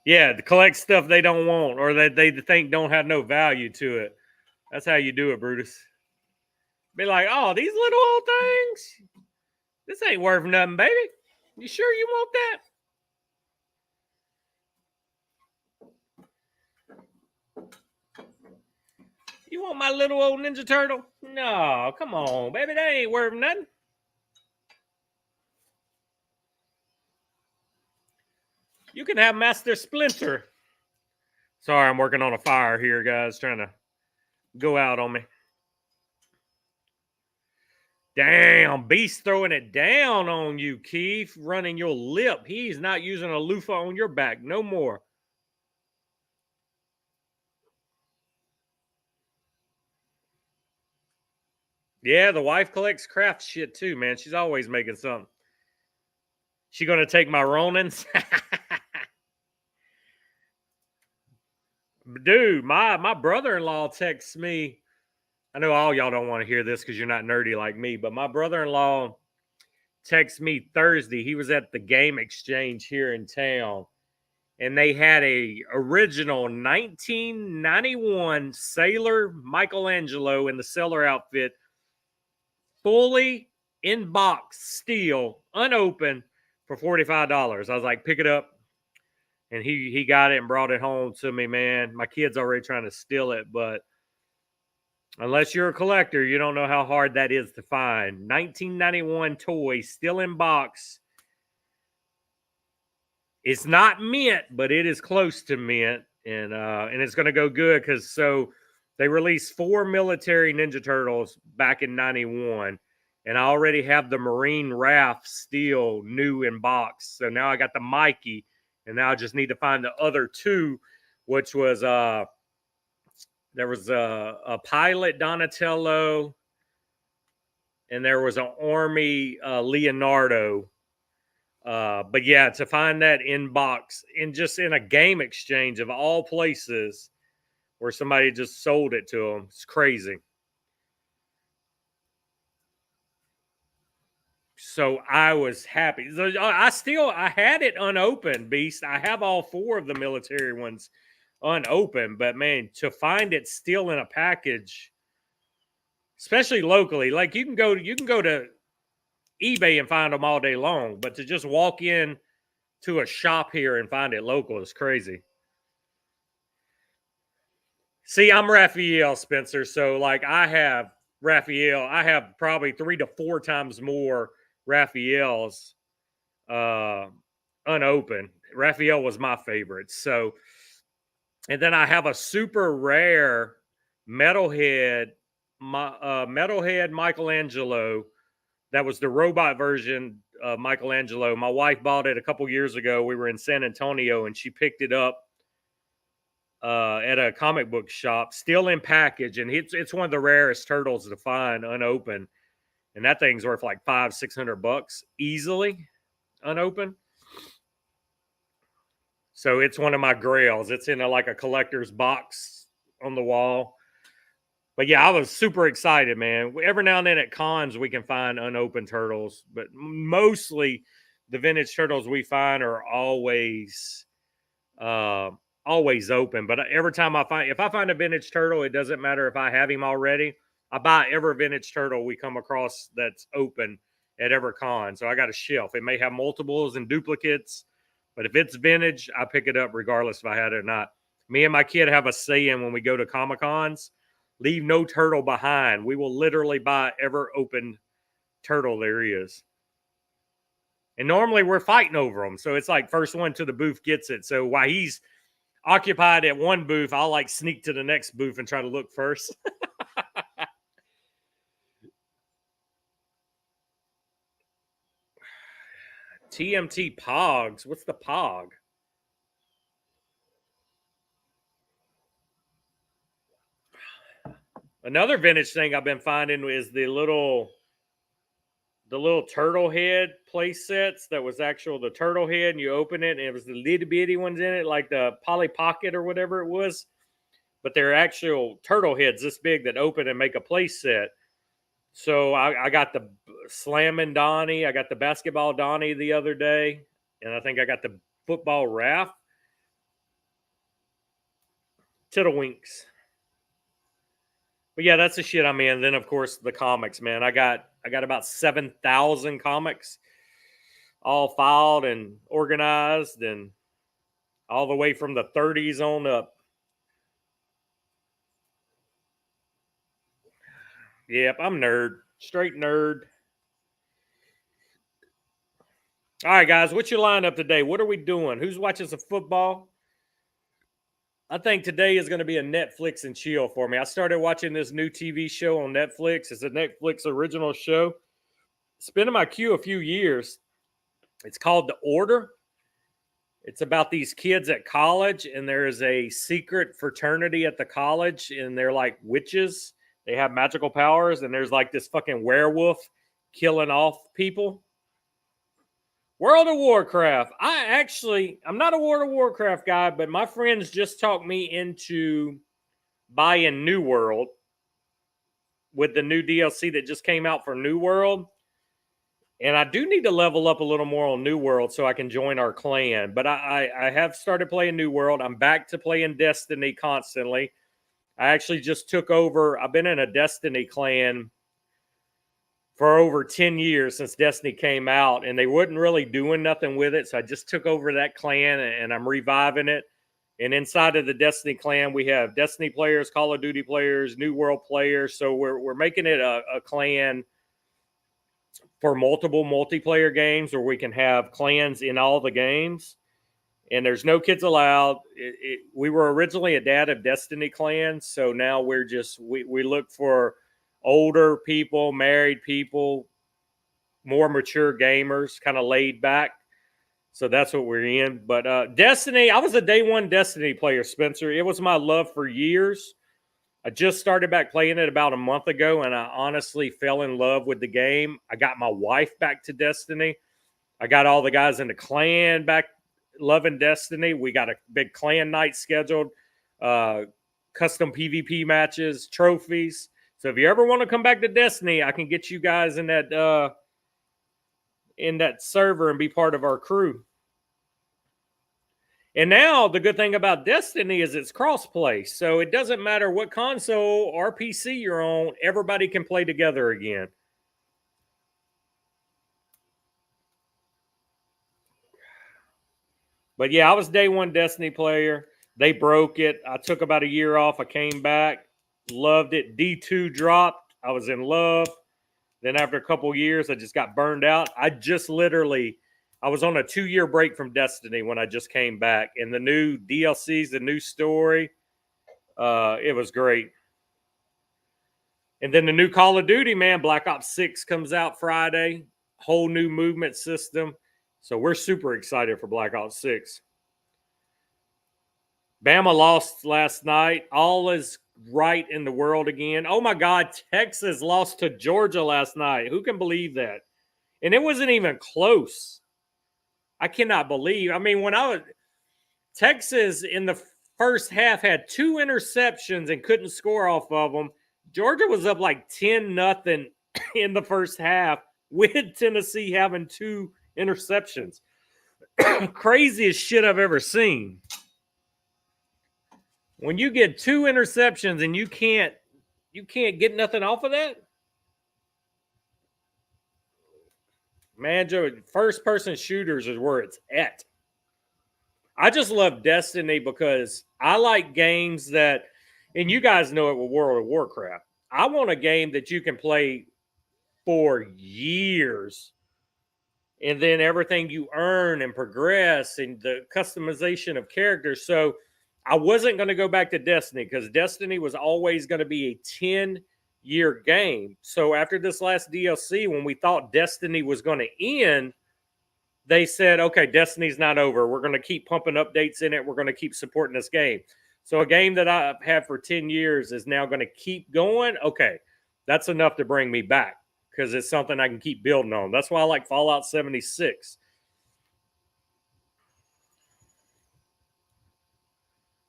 Yeah, to collect stuff they don't want or that they think don't have no value to it. That's how you do it, Brutus. Be like, oh, these little old things? This ain't worth nothing, baby. You sure you want that? You want my little old Ninja Turtle? No, come on, baby. That ain't worth nothing. You can have Master Splinter. Sorry, I'm working on a fire here, guys. Trying to go out on me. Damn, Beast throwing it down on you, Keith. Running your lip. He's not using a loofah on your back no more. Yeah, the wife collects craft shit too, man. She's always making something. She gonna take my Ronins? Dude, my brother-in-law texts me. I know all y'all don't want to hear this because you're not nerdy like me, but my brother-in-law texted me Thursday. He was at the Game Exchange here in town, and they had a original 1991 Sailor Michelangelo in the sailor outfit, fully in box, steel, unopened, for $45. I was like, pick it up. And he got it and brought it home to me, man. My kid's already trying to steal it, but unless you're a collector, you don't know how hard that is to find. 1991 toy, still in box. It's not mint, but it is close to mint, and it's going to go good because so they released 4 military Ninja Turtles back in '91, and I already have the Marine Raft still new in box. So now I got the Mikey, and now I just need to find the other 2, which was there was a pilot Donatello, and there was an Army Leonardo. But yeah, to find that in box in just in a Game Exchange of all places where somebody just sold it to them, it's crazy. So I was happy. I had it unopened, Beast. I have all 4 of the military ones unopened, but man, to find it still in a package, especially locally, like you can go to eBay and find them all day long, but to just walk in to a shop here and find it local is crazy. See, I'm Raphael, Spencer. So, like, I have Raphael. I have probably 3 to 4 times more Raphaels unopened. Raphael was my favorite. So, and then I have a super rare metalhead Michelangelo. That was the robot version of Michelangelo. My wife bought it a couple years ago. We were in San Antonio, and she picked it up at a comic book shop, still in package, and it's one of the rarest turtles to find unopened. And that thing's worth like $500-600 easily unopened. So it's one of my grails. It's in like a collector's box on the wall. But yeah, I was super excited, man. Every now and then at cons, we can find unopened turtles, but mostly the vintage turtles we find are always open. But every time if I find a vintage turtle, it doesn't matter if I have him already. I buy every vintage turtle we come across that's open at every con. So I got a shelf. It may have multiples and duplicates, but if it's vintage, I pick it up regardless if I had it or not. Me and my kid have a saying when we go to Comic-Cons: leave no turtle behind. We will literally buy every open turtle there is. And normally we're fighting over them. So it's like first one to the booth gets it. So while he's occupied at one booth, I'll like sneak to the next booth and try to look first. TMT Pogs. What's the Pog? Another vintage thing I've been finding is the little turtle head play sets that was the turtle head, and you open it and it was the little bitty ones in it, like the Polly Pocket or whatever it was. But they're actual turtle heads this big that open and make a play set. So I got the Slammin' Donnie, I got the Basketball Donnie the other day, and I think I got the Football Raph. Tiddlewinks. But yeah, that's the shit I'm in. Then of course the comics, man. I got about 7,000 comics, all filed and organized, and all the way from the 30s on up. Yep, I'm nerd. Straight nerd. All right, guys, what's your lineup today? What are we doing? Who's watching some football? I think today is going to be a Netflix and chill for me. I started watching this new TV show on Netflix. It's a Netflix original show. It's been in my queue a few years. It's called The Order. It's about these kids at college, and there is a secret fraternity at the college, and they're like witches. They have magical powers, and there's like this fucking werewolf killing off people. World of Warcraft. I'm not a World of Warcraft guy, but my friends just talked me into buying New World with the new DLC that just came out for New World. And I do need to level up a little more on New World so I can join our clan. But I have started playing New World. I'm back to playing Destiny constantly. I actually just took over. I've been in a Destiny clan for over 10 years since Destiny came out, and they wasn't really doing nothing with it. So I just took over that clan, and I'm reviving it. And inside of the Destiny clan, we have Destiny players, Call of Duty players, New World players. So we're making it a clan for multiple multiplayer games where we can have clans in all the games. And there's no kids allowed. We were originally a Dad of Destiny clan, so now we look for older people, married people, more mature gamers, kind of laid back. So that's what we're in. But Destiny, I was a day one Destiny player, Spencer. It was my love for years. I just started back playing it about a month ago, and I honestly fell in love with the game. I got my wife back to Destiny. I got all the guys in the clan back loving Destiny. We got a big clan night scheduled, custom PvP matches, trophies. So if you ever want to come back to Destiny, I can get you guys in that server and be part of our crew. And now the good thing about Destiny is it's crossplay. So it doesn't matter what console or PC you're on, everybody can play together again. But yeah, I was day one Destiny player. They broke it. I took about a year off. I came back. Loved it. D2 dropped. I was in love. Then after a couple years, I just got burned out. I was on a 2-year break from Destiny when I just came back. And the new DLCs, the new story, it was great. And then the new Call of Duty, man, Black Ops 6 comes out Friday. Whole new movement system. So we're super excited for Black Ops 6. Bama lost last night. All is right in the world again. Oh my God, Texas lost to Georgia last night. Who can believe that? And it wasn't even close. I cannot believe. I mean, when I was Texas in the first half had 2 interceptions and couldn't score off of them. Georgia was up like 10-0 in the first half with Tennessee having 2 interceptions. Craziest shit I've ever seen. When you get 2 interceptions and you can't get nothing off of that, man, Joe, first person shooters is where it's at. I just love Destiny because I like games that, and you guys know it with World of Warcraft. I want a game that you can play for years, and then everything you earn and progress and the customization of characters. So I wasn't going to go back to Destiny because Destiny was always going to be a 10-year game. So after this last DLC, when we thought Destiny was going to end, they said, okay, Destiny's not over. We're going to keep pumping updates in it. We're going to keep supporting this game. So a game that I've had for 10 years is now going to keep going. Okay, that's enough to bring me back because it's something I can keep building on. That's why I like Fallout 76.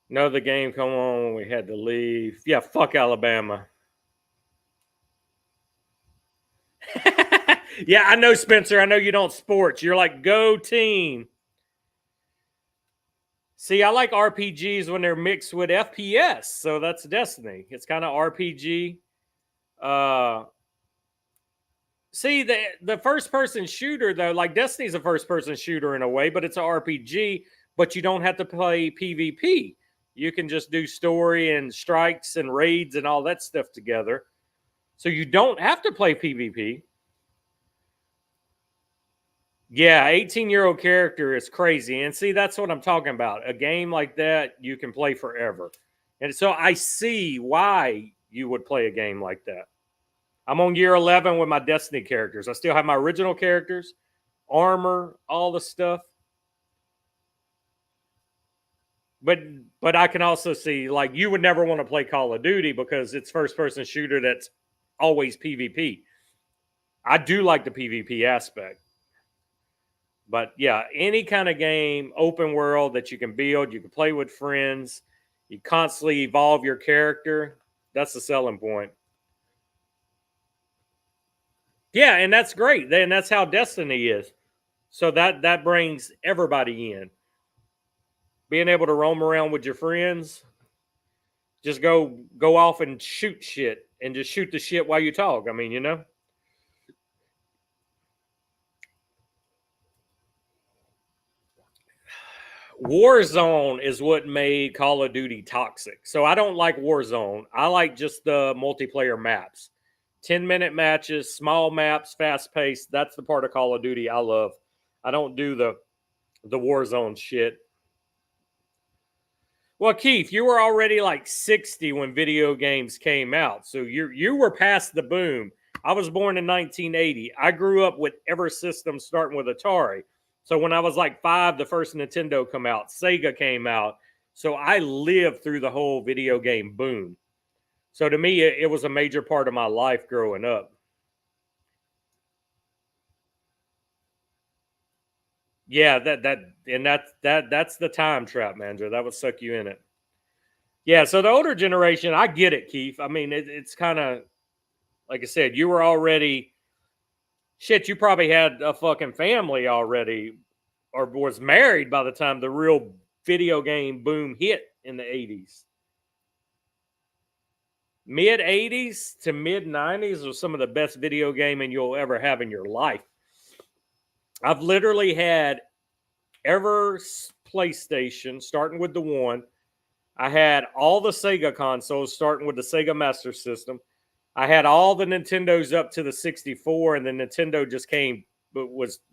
No, the game come on when we had to leave. Yeah, fuck Alabama. Yeah, I know, Spencer. I know you don't sports. You're like, go team. See, I like RPGs when they're mixed with FPS. So that's Destiny. It's kind of RPG. See, the first person shooter, though, like Destiny's a first person shooter in a way, but it's an RPG, but you don't have to play PvP. You can just do story and strikes and raids and all that stuff together. So you don't have to play PvP. Yeah, 18-year-old character is crazy. And see, that's what I'm talking about. A game like that, you can play forever. And so I see why you would play a game like that. I'm on year 11 with my Destiny characters. I still have my original characters, armor, all the stuff. But I can also see, like, you would never want to play Call of Duty because it's first-person shooter that's always PvP. I do like the PvP aspect. But yeah, any kind of game, open world that you can build, you can play with friends, you constantly evolve your character. That's the selling point. Yeah, and that's great. Then that's how Destiny is. So that brings everybody in. Being able to roam around with your friends, just go off and shoot shit and just shoot the shit while you talk. I mean, you know. Warzone is what made Call of Duty toxic. So I don't like Warzone. I like just the multiplayer maps. 10-minute matches, small maps, fast paced. That's the part of Call of Duty I love. I don't do the Warzone shit. Well, Keith, you were already like 60 when video games came out. So you were past the boom. I was born in 1980. I grew up with every system starting with Atari. So when I was like 5, the first Nintendo come out, Sega came out. So I lived through the whole video game boom. So to me, it was a major part of my life growing up. Yeah, that's the time trap, man. That would suck you in it. Yeah, so the older generation, I get it, Keith. I mean, it's kind of like I said, you were already shit. You probably had a fucking family already, or was married by the time the real video game boom hit in the 80s. Mid 80s to mid 90s was some of the best video gaming you'll ever have in your life. I've literally had every PlayStation, starting with the one. I had all the Sega consoles, starting with the Sega Master System. I had all the Nintendos up to the 64, and the Nintendo just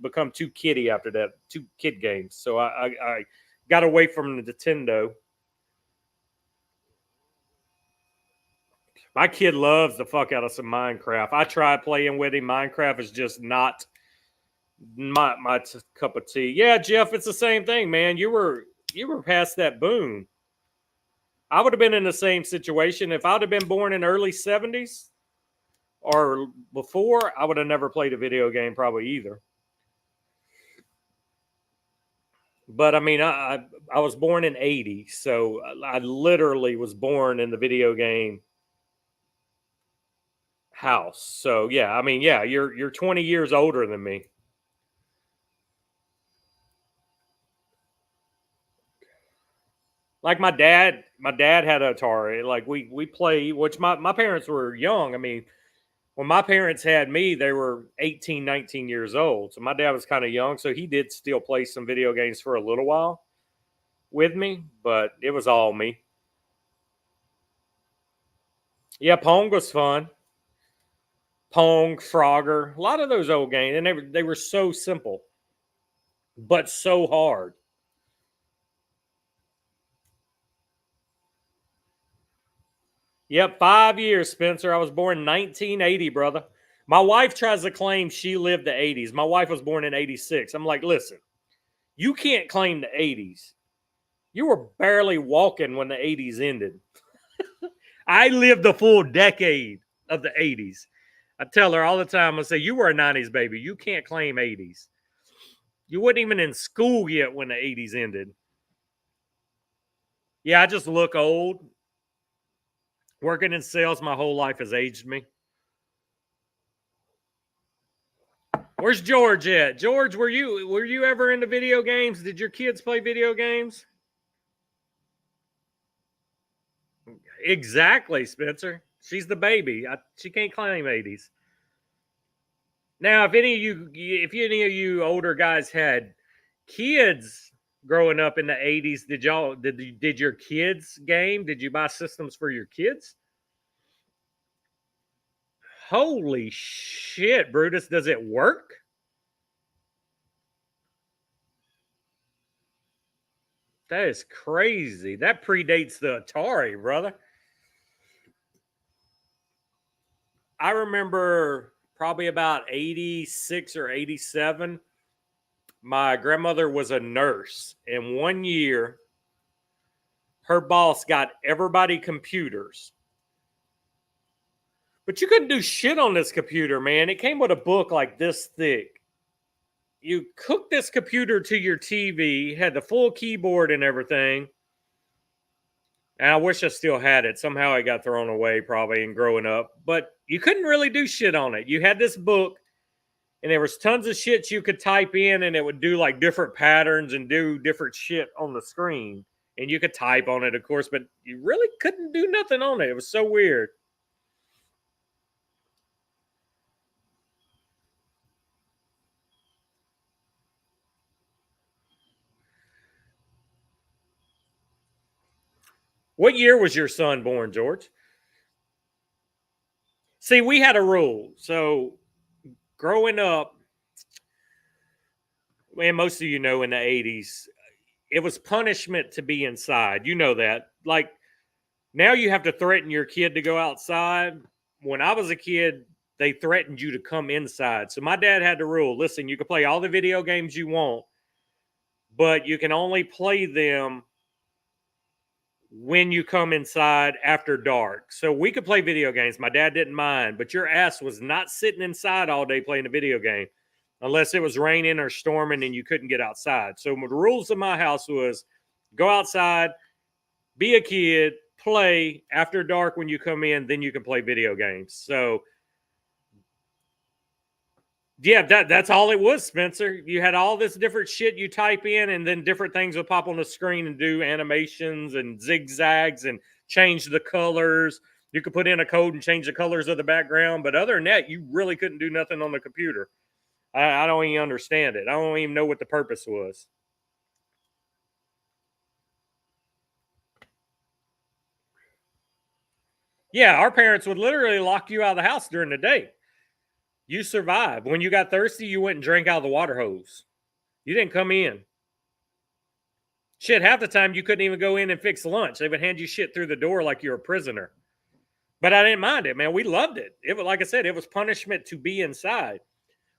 become too kiddie after that, too kid games. So I got away from the Nintendo. My kid loves the fuck out of some Minecraft. I tried playing with him. Minecraft is just not my cup of tea. Yeah, Jeff, it's the same thing, man. You were past that boom. I would have been in the same situation. If I'd have been born in early 70s or before, I would have never played a video game probably either. But I mean, I was born in 80, so I literally was born in the video game house. So yeah, I mean, yeah, you're 20 years older than me. Like my dad had an Atari. Like we play, which my parents were young. I mean, when my parents had me, they were 18, 19 years old. So my dad was kind of young, so he did still play some video games for a little while with me, but it was all me. Yeah, Pong was fun. Pong, Frogger, a lot of those old games, and they were so simple, but so hard. Yep, 5 years, Spencer. I was born in 1980, brother. My wife tries to claim she lived the 80s. My wife was born in 86. I'm like, listen, you can't claim the 80s. You were barely walking when the 80s ended. I lived the full decade of the 80s. I tell her all the time, I say, you were a 90s baby. You can't claim 80s. You weren't even in school yet when the 80s ended. Yeah, I just look old. Working in sales my whole life has aged me. Where's George at? George, were you ever into video games? Did your kids play video games? Exactly, Spencer. She's the baby. She can't claim 80s. Now, if any of you older guys had kids growing up in the 80s, did your kids game? Did you buy systems for your kids? Holy shit, Brutus, does it work? That is crazy. That predates the Atari, brother. I remember probably about 86 or 87. My grandmother was a nurse, and one year her boss got everybody computers. But you couldn't do shit on this computer, man. It came with a book like this thick. You cooked this computer to your TV, had the full keyboard and everything. And I wish I still had it. Somehow it got thrown away probably in growing up. But you couldn't really do shit on it. You had this book and there was tons of shit you could type in and it would do like different patterns and do different shit on the screen. And you could type on it, of course, but you really couldn't do nothing on it. It was so weird. What year was your son born, George? See, we had a rule. So growing up, and most of you know in the 80s, it was punishment to be inside. You know that. Like now you have to threaten your kid to go outside. When I was a kid, they threatened you to come inside. So my dad had the rule, listen, you can play all the video games you want, but you can only play them when you come inside after dark. So we could play video games. My dad didn't mind, but your ass was not sitting inside all day playing a video game unless it was raining or storming and you couldn't get outside. So the rules of my house was go outside, be a kid, play after dark when you come in, then you can play video games. So yeah, that's all it was, Spencer. You had all this different shit you type in, and then different things would pop on the screen and do animations and zigzags and change the colors. You could put in a code and change the colors of the background, but other than that, you really couldn't do nothing on the computer. I don't even understand it. I don't even know what the purpose was. Yeah, our parents would literally lock you out of the house during the day. You survived. When you got thirsty, you went and drank out of the water hose. You didn't come in. Shit, half the time you couldn't even go in and fix lunch. They would hand you shit through the door like you're a prisoner. But I didn't mind it, man. We loved it. It was like I said, it was punishment to be inside.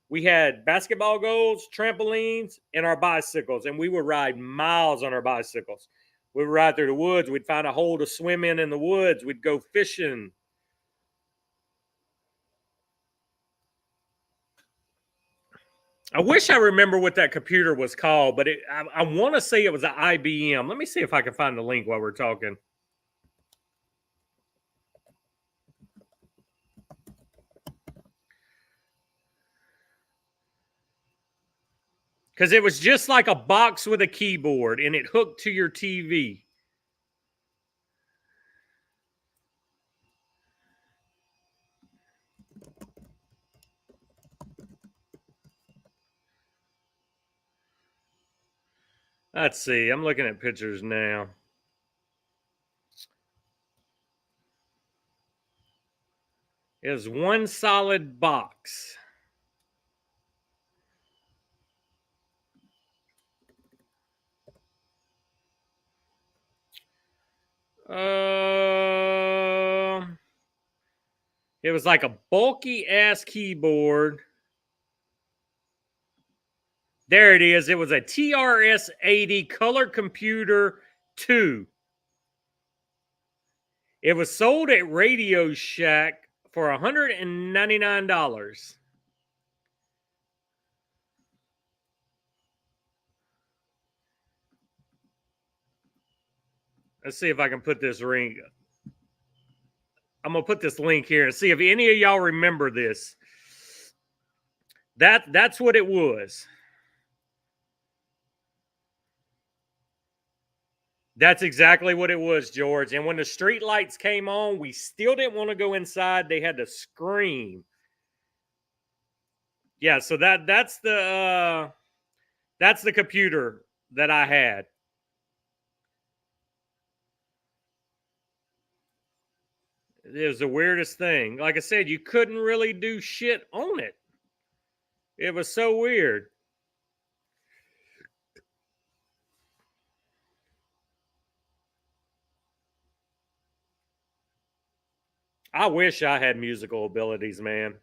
We had basketball goals, trampolines, and our bicycles, and we would ride miles on our bicycles. We'd ride through the woods. We'd find a hole to swim in the woods. We'd go fishing. I wish I remember what that computer was called, but I want to say it was an IBM. Let me see if I can find the link while we're talking. Because it was just like a box with a keyboard, and it hooked to your TV. Let's see. I'm looking at pictures now. It was one solid box. It was like a bulky ass keyboard. There it is. It was a TRS 80 Color Computer 2. It was sold at Radio Shack for $199. Let's see if I can put this link. I'm gonna put this link here and see if any of y'all remember this. That's what it was. That's exactly what it was, George. And when the street lights came on, we still didn't want to go inside. They had to scream. Yeah, so that's the computer that I had. It was the weirdest thing. Like I said, you couldn't really do shit on it. It was so weird. I wish I had musical abilities, man.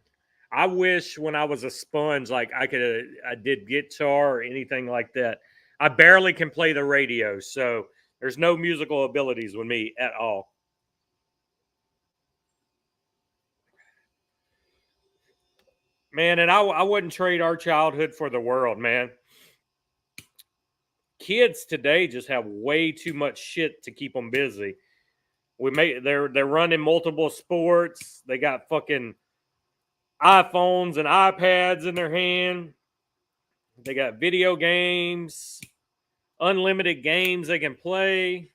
I wish when I was a sponge, like I did guitar or anything like that. I barely can play the radio, so there's no musical abilities with me at all. Man, and I wouldn't trade our childhood for the world, man. Kids today just have way too much shit to keep them busy. They're running multiple sports. They got fucking iPhones and iPads in their hand. They got video games, unlimited games they can play.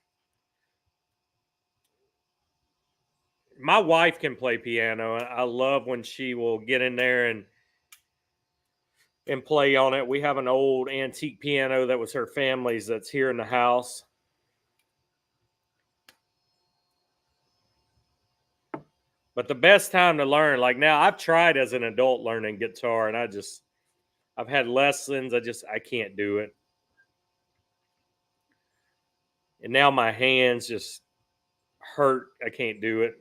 My wife can play piano. I love when she will get in there and play on it. We have an old antique piano that was her family's that's here in the house. But the best time to learn, like now, I've tried as an adult learning guitar, and I've had lessons. I can't do it. And now my hands just hurt. I can't do it.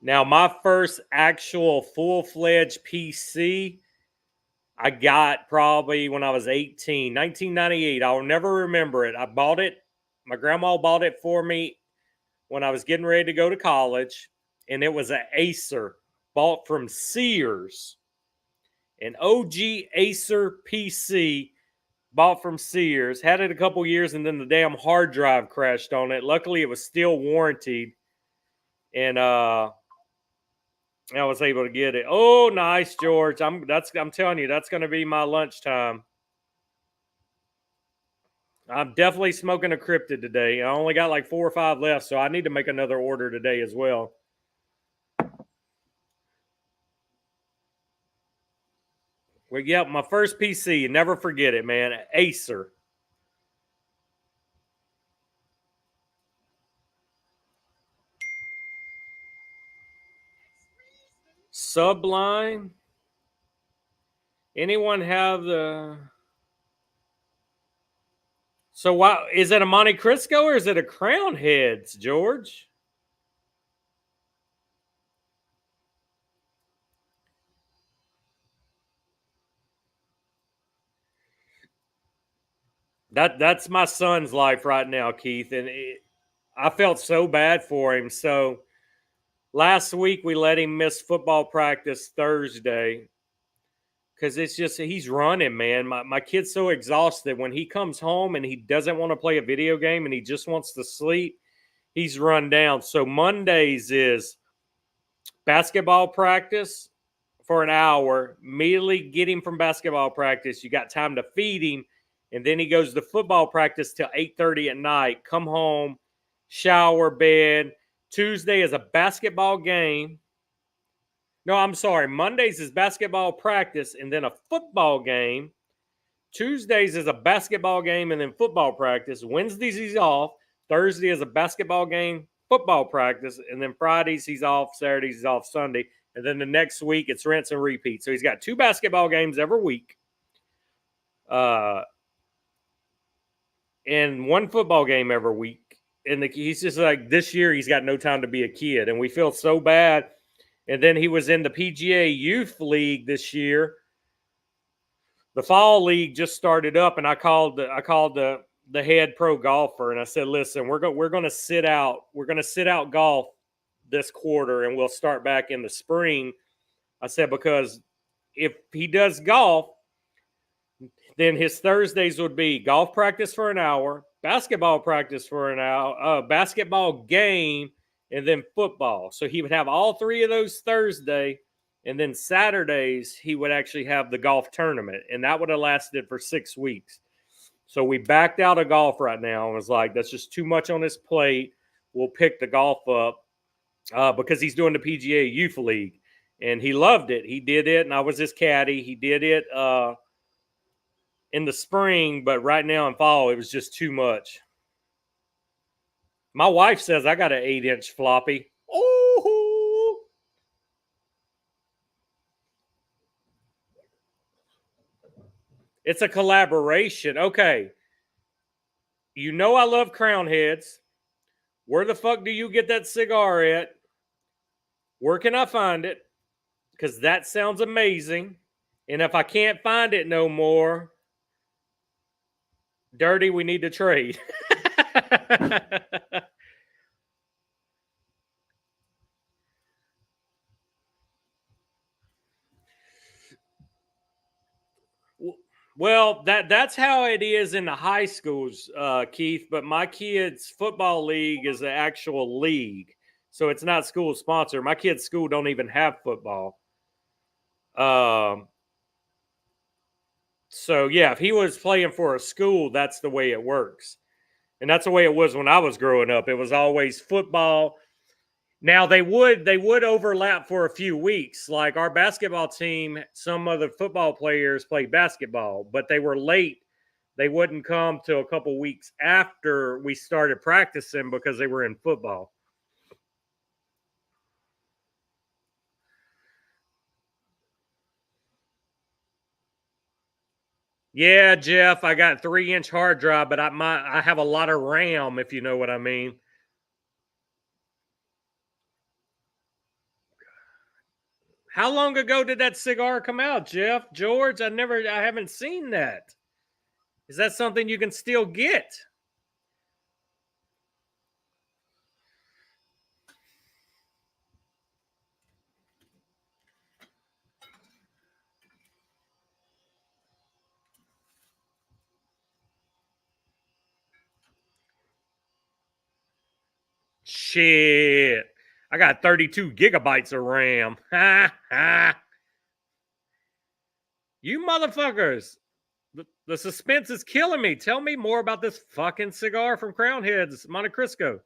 Now, my first actual full-fledged PC, I got probably when I was 18, 1998. I'll never remember it. I bought it. My grandma bought it for me when I was getting ready to go to college, and it was an Acer bought from Sears. An OG Acer PC bought from Sears. Had it a couple years, and then the damn hard drive crashed on it. Luckily, it was still warranted, and I was able to get it. Oh, nice, George. I'm telling you, that's going to be my lunchtime. I'm definitely smoking a cryptid today. I only got like 4 or 5 left, so I need to make another order today as well. Well, yeah, my first PC. Never forget it, man. Acer. Sublime. Anyone have the? So why is it a Monte Cristo or is it a Crown Heads, George? That's my son's life right now, Keith, and I felt so bad for him. So last week we let him miss football practice Thursday because it's just he's running, man. My kid's so exhausted when he comes home and he doesn't want to play a video game and he just wants to sleep. He's run down. So Mondays is basketball practice for an hour. Immediately get him from basketball practice. You got time to feed him, and then he goes to football practice till 8:30 at night. Come home, shower, bed. Tuesday is a basketball game. No, I'm sorry. Mondays is basketball practice and then a football game. Tuesdays is a basketball game and then football practice. Wednesdays he's off. Thursday is a basketball game, football practice, and then Fridays he's off. Saturdays he's off. Sunday, and then the next week it's rinse and repeat. So he's got 2 basketball games every week, and 1 football game every week. And he's just like, this year he's got no time to be a kid, and we feel so bad. And then he was in the PGA Youth League this year. The fall league just started up, and I called the head pro golfer, and I said, "Listen, we're going to sit out. We're going to sit out golf this quarter, and we'll start back in the spring." I said, because if he does golf, then his Thursdays would be golf practice for an hour, basketball practice for an hour, basketball game, and then football. So he would have all 3 of those Thursday. And then Saturdays, he would actually have the golf tournament. And that would have lasted for 6 weeks. So we backed out of golf right now and was like, that's just too much on his plate. We'll pick the golf up because he's doing the PGA Youth League. And he loved it. He did it, and I was his caddy. He did it in the spring, but right now in fall, it was just too much. My wife says I got an 8-inch floppy. Oh! It's a collaboration. Okay. You know I love Crown Heads. Where the fuck do you get that cigar at? Where can I find it? Because that sounds amazing. And if I can't find it no more, Dirty, we need to trade. Well, that's how it is in the high schools, Keith. But my kids' football league is an actual league, so it's not school sponsored. My kids' school don't even have football. So yeah, if he was playing for a school, that's the way it works, and that's the way it was when I was growing up. It was always football. Now they would overlap for a few weeks. Like our basketball team, some of the football players played basketball, but they were late. They wouldn't come till a couple weeks after we started practicing because they were in football. Yeah, Jeff, I got 3-inch hard drive, but I have a lot of RAM, if you know what I mean. How long ago did that cigar come out, Jeff? George, I haven't seen that. Is that something you can still get? Shit. I got 32 gigabytes of RAM. Ha ha. You motherfuckers. The suspense is killing me. Tell me more about this fucking cigar from Crown Heads, Monte Cristo.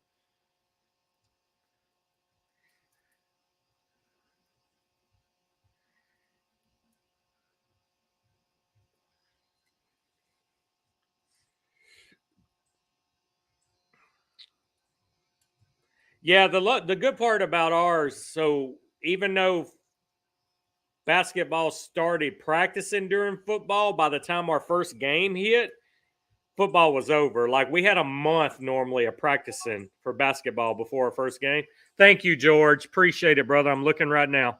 Yeah, the good part about ours, so even though basketball started practicing during football, by the time our first game hit, football was over. Like we had a month normally of practicing for basketball before our first game. Thank you, George. Appreciate it, brother. I'm looking right now.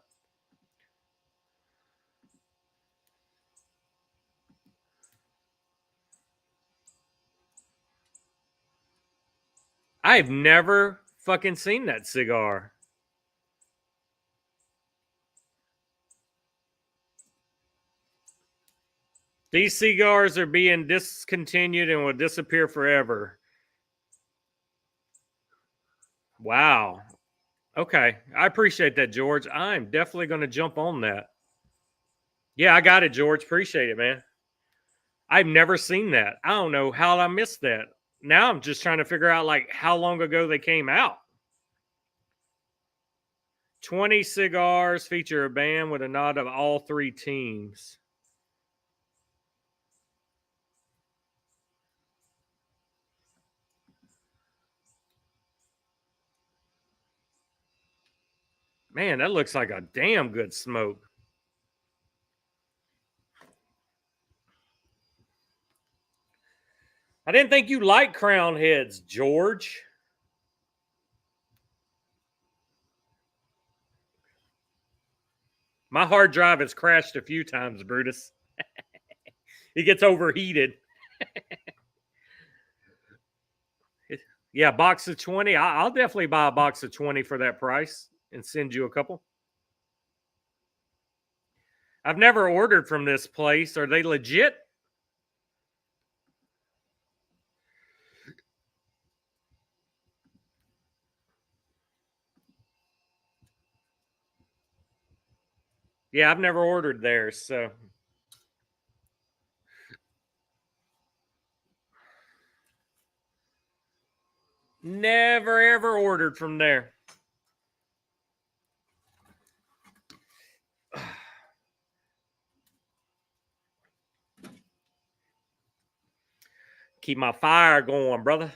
I've never fucking seen that cigar. These cigars are being discontinued and will disappear forever. Wow. Okay. I appreciate that, George. I'm definitely going to jump on that. Yeah, I got it, George. Appreciate it, man. I've never seen that. I don't know how I missed that. Now I'm just trying to figure out like how long ago they came out. 20 cigars feature a band with a nod of all three teams. Man, that looks like a damn good smoke. I didn't think you liked crown heads, George. My hard drive has crashed a few times, Brutus. It gets overheated. Yeah, box of 20. I'll definitely buy a box of 20 for that price and send you a couple. I've never ordered from this place. Are they legit? Yeah, I've never ordered there, so. Never ever ordered from there. Keep my fire going, brother.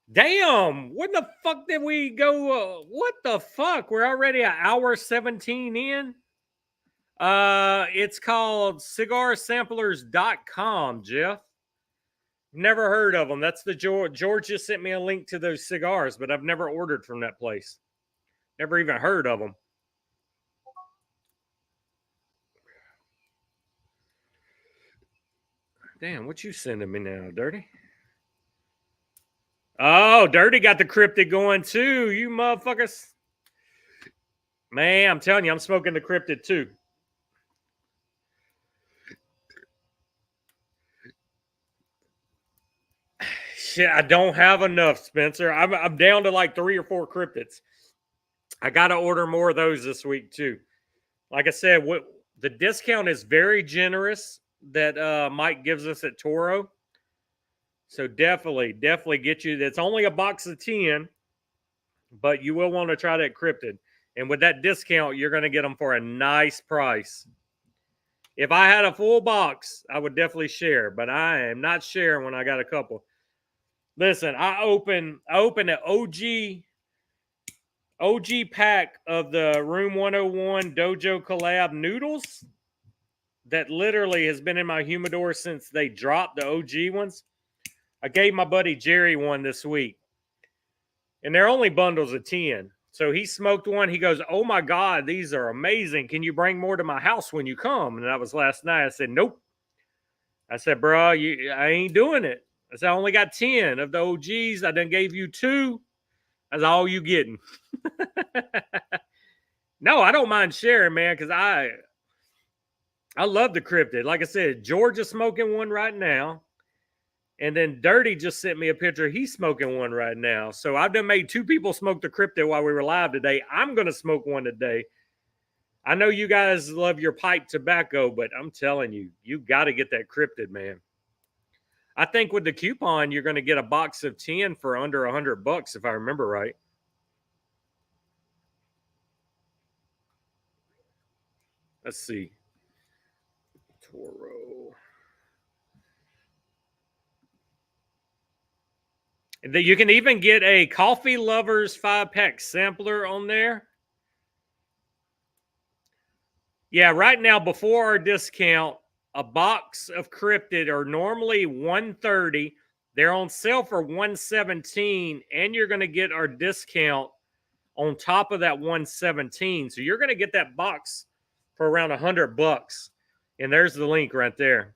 Damn, when the fuck did we go? What the fuck? We're already an hour 17 in. It's called cigarsamplers.com, Jeff. Never heard of them. That's the George just sent me a link to those cigars, but I've never ordered from that place. Never even heard of them. Damn, what you sending me now, Dirty? Oh, Dirty got the cryptid going too, you motherfuckers. Man, I'm telling you, I'm smoking the cryptid too. Shit, I don't have enough, Spencer. I'm down to like 3 or 4 cryptids. I got to order more of those this week too. Like I said, the discount is very generous that Mike gives us at Toro. So definitely get you. It's only a box of 10, but you will want to try that cryptid. And with that discount, you're going to get them for a nice price. If I had a full box, I would definitely share, but I am not sharing when I got a couple. Listen, I opened an OG pack of the Room 101 Dojo Collab noodles that literally has been in my humidor since they dropped the OG ones. I gave my buddy Jerry one this week, and they're only bundles of 10. So he smoked one. He goes, "Oh my God, these are amazing. Can you bring more to my house when you come?" And that was last night. I said, "Nope." I said, "Bro, I ain't doing it." I said, "I only got 10 of the OGs. I done gave you 2. That's all you getting." No, I don't mind sharing, man, because I love the cryptid. Like I said, Georgia's smoking one right now. And then Dirty just sent me a picture. He's smoking one right now. So I've done made 2 people smoke the cryptid while we were live today. I'm going to smoke one today. I know you guys love your pipe tobacco, but I'm telling you, you got to get that cryptid, man. I think with the coupon, you're going to get a box of 10 for under $100, if I remember right. Let's see. Toro. You can even get a Coffee Lovers 5-pack sampler on there. Yeah, right now, before our discount, a box of cryptid are normally $130. They're on sale for $117, and you're going to get our discount on top of that $117. So you're going to get that box for around $100. And there's the link right there.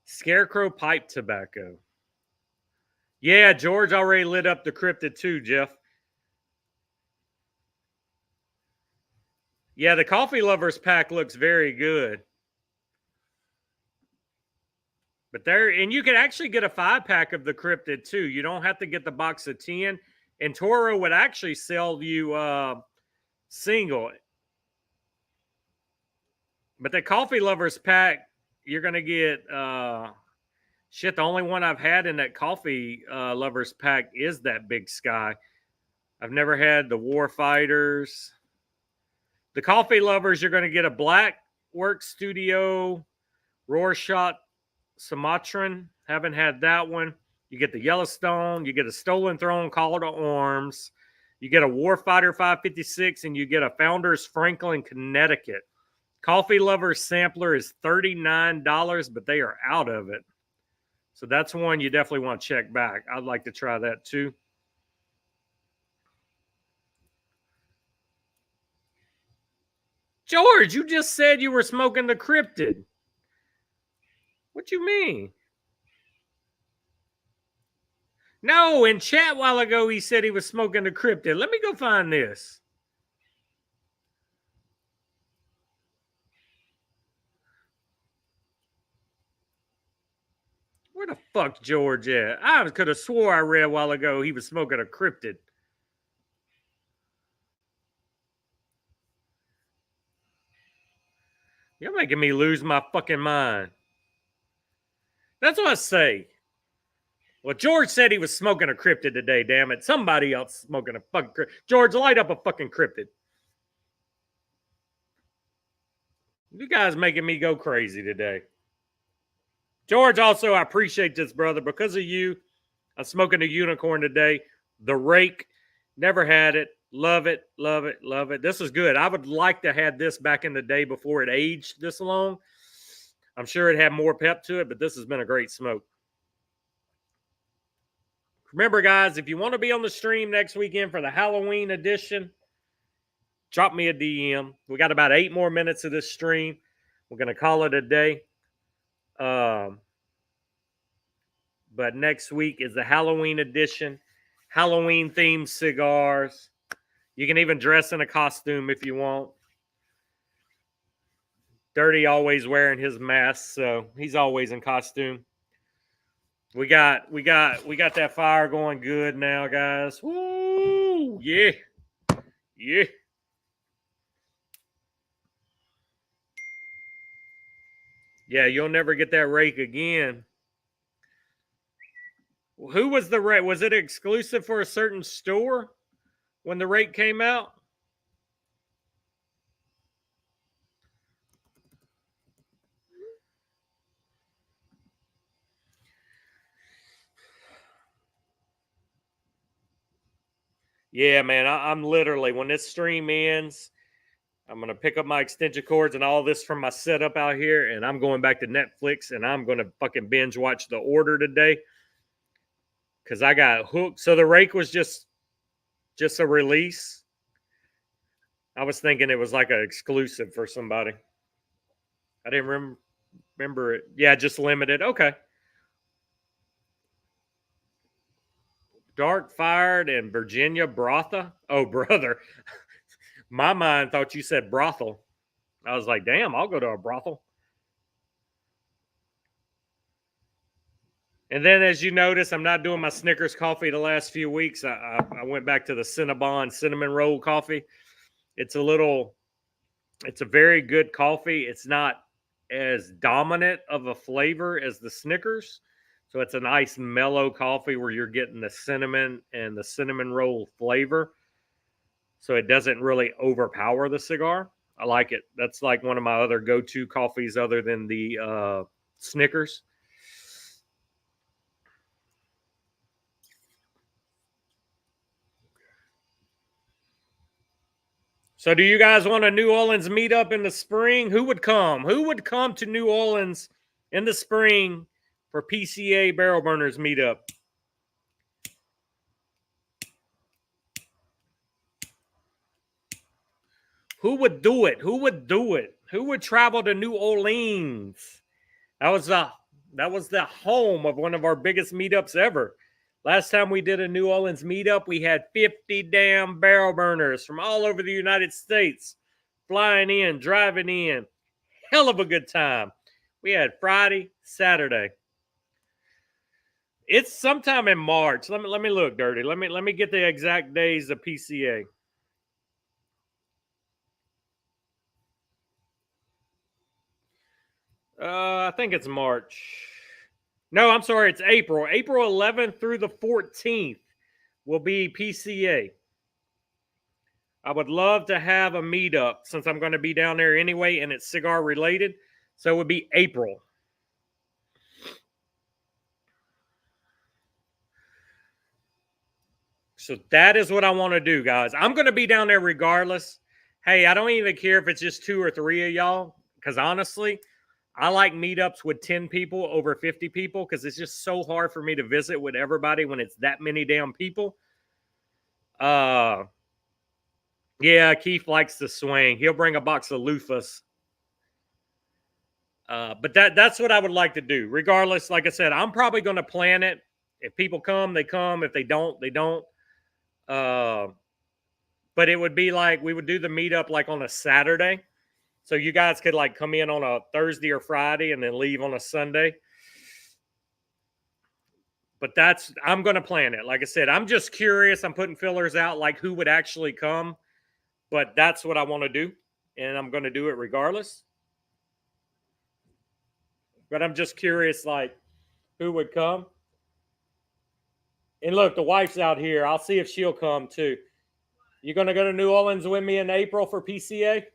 Scarecrow pipe tobacco. Yeah, George already lit up the cryptid too, Jeff. Yeah, the coffee lovers pack looks very good. But there, and you can actually get a 5-pack of the cryptid too. You don't have to get the box of 10. And Toro would actually sell you single. But the coffee lovers pack, you're gonna get shit. The only one I've had in that coffee lovers pack is that Big Sky. I've never had the War Fighters. The coffee lovers, you're gonna get a Black Work Studio Rorschach Sumatran. Haven't had that one. You get the Yellowstone. You get a Stolen Throne Call to Arms. You get a Warfighter 556, and you get a Founders Franklin, Connecticut. Coffee Lovers sampler is $39, but they are out of it. So that's one you definitely want to check back. I'd like to try that too. George, you just said you were smoking the cryptid. What you mean? No, in chat a while ago, he said he was smoking the cryptid. Let me go find this. Where the fuck George at? I could have swore I read a while ago he was smoking a cryptid. You're making me lose my fucking mind. That's what I say. Well, George said he was smoking a cryptid today, damn it. Somebody else smoking a fucking cryptid. George, light up a fucking cryptid. You guys making me go crazy today. George, also, I appreciate this, brother. Because of you, I'm smoking a unicorn today. The Rake. Never had it. Love it, love it, love it. This is good. I would like to have this back in the day before it aged this long. I'm sure it had more pep to it, but this has been a great smoke. Remember, guys, if you want to be on the stream next weekend for the Halloween edition, drop me a DM. We got about 8 more minutes of this stream. We're going to call it a day. But next week is the Halloween edition. Halloween themed cigars. You can even dress in a costume if you want. Dirty always wearing his mask, so he's always in costume. We got that fire going good now, guys. Woo! Yeah. Yeah. Yeah, you'll never get that Rake again. Who was the Rake? Was it exclusive for a certain store when the Rake came out? Yeah, man, I'm literally, when this stream ends, I'm going to pick up my extension cords and all this from my setup out here, and I'm going back to Netflix, and I'm going to fucking binge watch The Order today because I got hooked. So the Rake was just a release. I was thinking it was like an exclusive for somebody. I didn't remember it. Yeah, just limited. Okay. Dark Fired and Virginia Brotha. Oh, brother. My mind thought you said brothel. I was like, damn, I'll go to a brothel. And then, as you notice, I'm not doing my Snickers coffee the last few weeks. I went back to the Cinnabon cinnamon roll coffee. It's a very good coffee. It's not as dominant of a flavor as the Snickers. So it's a nice mellow coffee where you're getting the cinnamon and the cinnamon roll flavor. So it doesn't really overpower the cigar. I like it. That's like one of my other go-to coffees other than the Snickers. So do you guys want a New Orleans meetup in the spring? Who would come? Who would come to New Orleans in the spring for PCA Barrel Burners meetup? Who would do it? Who would do it? Who would travel to New Orleans? That was the home of one of our biggest meetups ever. Last time we did a New Orleans meetup, we had 50 damn barrel burners from all over the United States flying in, driving in. Hell of a good time. We had Friday, Saturday. It's sometime in March. Let me look, Dirty. Let me get the exact days of PCA. I think it's March. No, I'm sorry, it's April. April 11th through the 14th will be PCA. I would love to have a meetup since I'm going to be down there anyway and it's cigar related. So it would be April. So that is what I want to do, guys. I'm going to be down there regardless. Hey, I don't even care if it's just 2 or 3 of y'all. Because honestly, I like meetups with 10 people over 50 people because it's just so hard for me to visit with everybody when it's that many damn people. Yeah, Keith likes to swing. He'll bring a box of loofahs. But that's what I would like to do. Regardless, like I said, I'm probably going to plan it. If people come, they come. If they don't, they don't. But it would be like we would do the meetup like on a Saturday. So you guys could like come in on a Thursday or Friday and then leave on a Sunday. But I'm going to plan it. Like I said, I'm just curious. I'm putting fillers out like who would actually come. But that's what I want to do. And I'm going to do it regardless. But I'm just curious like who would come. And look, the wife's out here. I'll see if she'll come too. You going to go to New Orleans with me in April for PCA?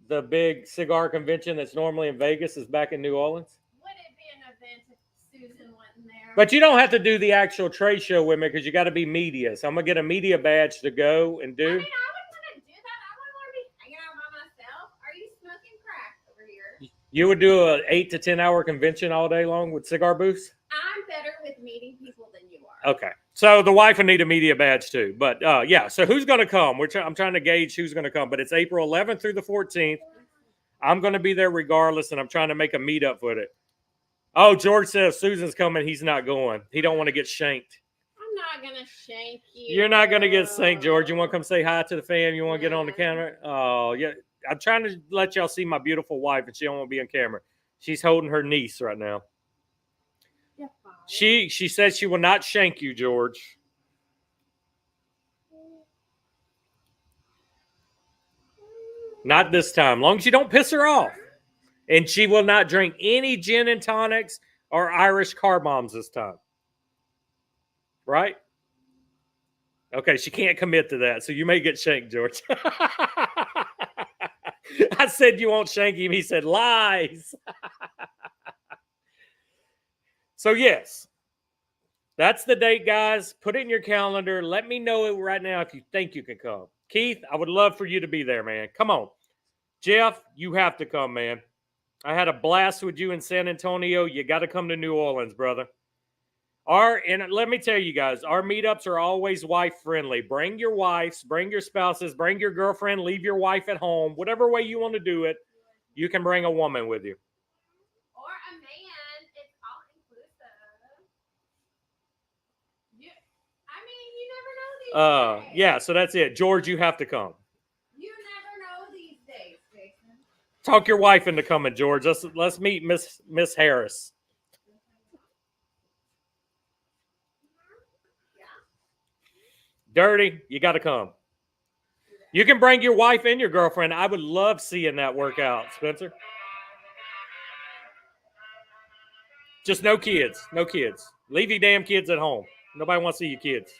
The big cigar convention that's normally in Vegas is back in New Orleans. Would it be an event if Susan went in there? But you don't have to do the actual trade show with me because you got to be media. So I'm going to get a media badge to go and do. I mean, I would want to do that. I wouldn't want to be hanging out by myself. Are you smoking crack over here? You would do an 8 to 10 hour convention all day long with cigar booths? I'm better with meeting people than you are. Okay. So the wife would need a media badge too. But yeah, so who's going to come? I'm trying to gauge who's going to come. But it's April 11th through the 14th. I'm going to be there regardless, and I'm trying to make a meetup with it. Oh, George says Susan's coming. He's not going. He don't want to get shanked. I'm not going to shank you. You're not going to get shanked, George. You want to come say hi to the fam? You want to get on the camera? Oh, yeah. I'm trying to let y'all see my beautiful wife, and she don't want to be on camera. She's holding her niece right now. You're fine. She says she will not shank you, George. Not this time. As long as you don't piss her off. And she will not drink any gin and tonics or Irish car bombs this time. Right? Okay, she can't commit to that. So you may get shanked, George. I said you won't shank him. He said lies. So yes. That's the date, guys. Put it in your calendar. Let me know it right now if you think you can come. Keith, I would love for you to be there, man. Come on. Jeff, you have to come, man. I had a blast with you in San Antonio. You got to come to New Orleans, brother. And let me tell you guys, our meetups are always wife-friendly. Bring your wives, bring your spouses, bring your girlfriend, leave your wife at home. Whatever way you want to do it, you can bring a woman with you. Or a man. It's all inclusive. I mean, you never know these days. Yeah, so that's it. George, you have to come. You never know these days, Jason. Talk your wife into coming, George. Let's meet Miss Harris. Dirty, you got to come. You can bring your wife and your girlfriend. I would love seeing that work out, Spencer. Just no kids. No kids. Leave your damn kids at home. Nobody wants to see your kids.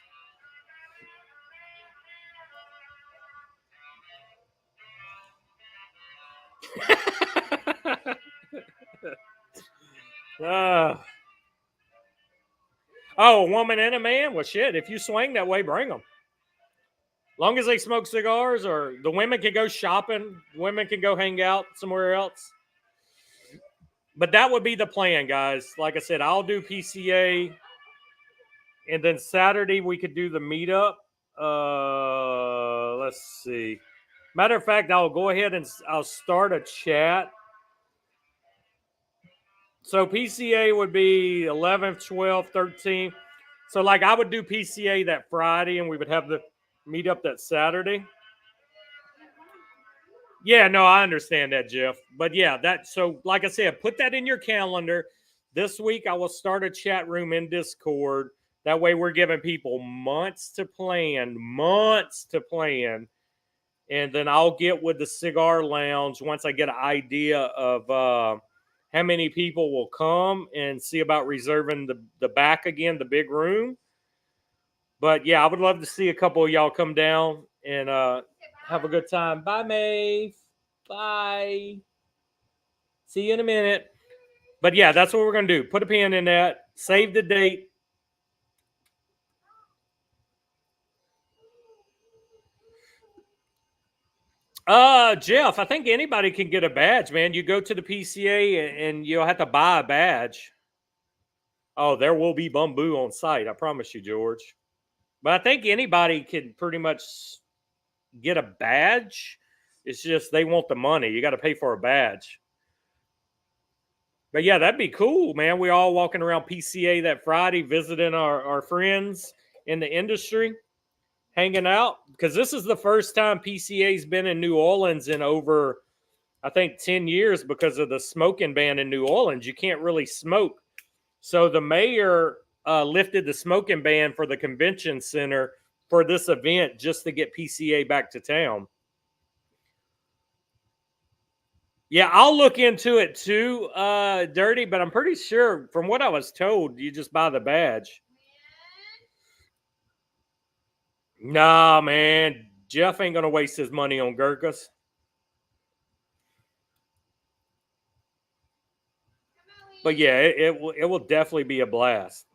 Oh, a woman and a man? Well, shit, if you swing that way, bring them. Long as they smoke cigars, or the women can go shopping, women can go hang out somewhere else. But that would be the plan, guys. Like I said, I'll do PCA, and then Saturday we could do the meetup. Let's see. Matter of fact, I'll go ahead and I'll start a chat. So PCA would be 11th, 12th, 13th. So like I would do PCA that Friday, and we would have the meetup that Saturday. Yeah, no, I understand that, Jeff. But yeah, that so like I said, put that in your calendar. This week I will start a chat room in Discord. That way we're giving people months to plan. And then I'll get with the cigar lounge once I get an idea of how many people will come and see about reserving the back again, the big room. But yeah, I would love to see a couple of y'all come down and have a good time. Bye, Maeve. Bye. See you in a minute. But yeah, that's what we're going to do. Put a pin in that. Save the date. Jeff, I think anybody can get a badge, man. You go to the PCA and you'll have to buy a badge. Oh, there will be bamboo on site. I promise you, George. But I think anybody can pretty much get a badge. It's just they want the money. You got to pay for a badge. But yeah, that'd be cool, man. We all walking around PCA that Friday, visiting our friends in the industry, hanging out. Because this is the first time PCA's been in New Orleans in over, I think, 10 years because of the smoking ban in New Orleans. You can't really smoke. So the mayor lifted the smoking ban for the convention center for this event just to get PCA back to town. Yeah, I'll look into it too, Dirty, but I'm pretty sure from what I was told, you just buy the badge. Nah, man. Jeff ain't gonna waste his money on Gurkhas. But yeah, it will definitely be a blast.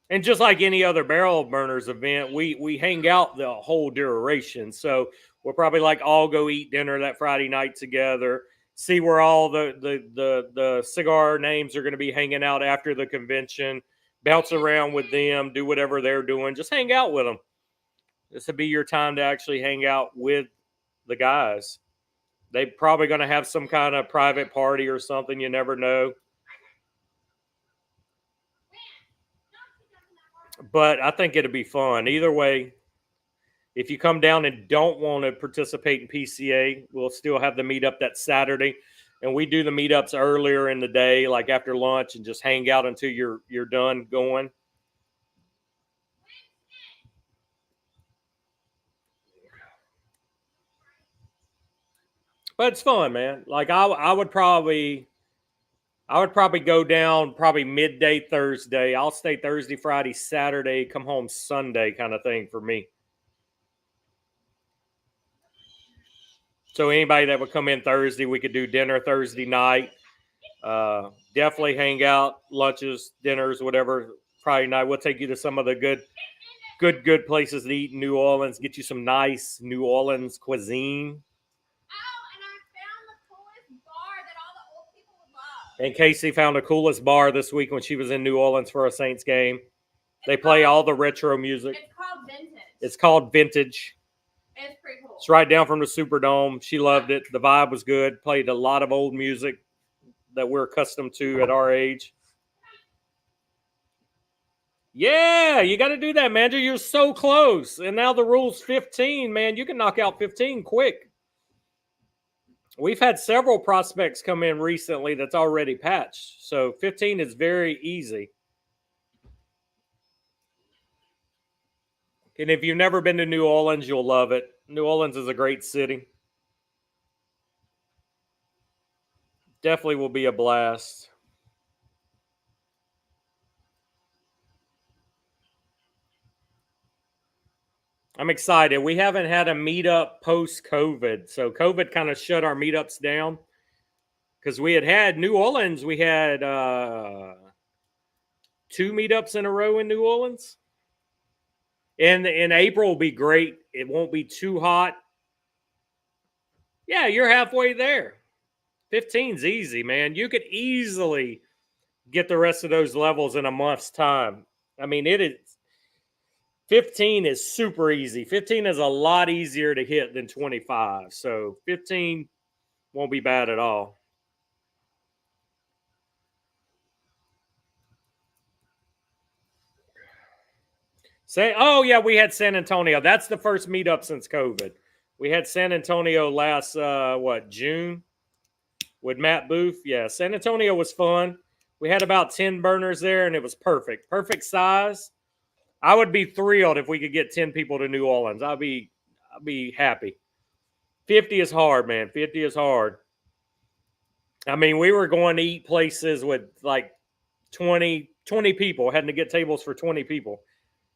And just like any other barrel burners event, we hang out the whole duration. So we'll probably like all go eat dinner that Friday night together. See where all the cigar names are going to be hanging out after the convention. Bounce around with them, do whatever they're doing. Just hang out with them. This would be your time to actually hang out with the guys. They're probably going to have some kind of private party or something. You never know. But I think it'll be fun. Either way, if you come down and don't want to participate in PCA, we'll still have the meetup that Saturday. And we do the meetups earlier in the day, like after lunch, and just hang out until you're done going. But it's fun, man. Like I would probably go down probably midday Thursday. I'll stay Thursday, Friday, Saturday, come home Sunday kind of thing for me. So anybody that would come in Thursday, we could do dinner Thursday night. Definitely hang out, lunches, dinners, whatever. Friday night, we'll take you to some of the good places to eat in New Orleans. Get you some nice New Orleans cuisine. And Casey found the coolest bar this week when she was in New Orleans for a Saints game. They play all the retro music. It's called Vintage. It's called Vintage. It's pretty cool. It's right down from the Superdome. She loved it. The vibe was good. Played a lot of old music that we're accustomed to at our age. Yeah, you got to do that, man. You're so close. And now the rule's 15, man. You can knock out 15 quick. We've had several prospects come in recently that's already patched. So 15 is very easy. And if you've never been to New Orleans, you'll love it. New Orleans is a great city. Definitely will be a blast. I'm excited. We haven't had a meetup post-COVID. So COVID kind of shut our meetups down. Because we had New Orleans. We had 2 meetups in a row in New Orleans. And in April will be great. It won't be too hot. Yeah, you're halfway there. 15's easy, man. You could easily get the rest of those levels in a month's time. I mean, it is 15 is super easy. 15 is a lot easier to hit than 25. So 15 won't be bad at all. Oh, yeah, we had San Antonio. That's the first meetup since COVID. We had San Antonio last, June with Matt Booth. Yeah, San Antonio was fun. We had about 10 burners there, and it was perfect. Perfect size. I would be thrilled if we could get 10 people to New Orleans. I'd be happy. 50 is hard, man. 50 is hard. I mean, we were going to eat places with like 20 people, having to get tables for 20 people.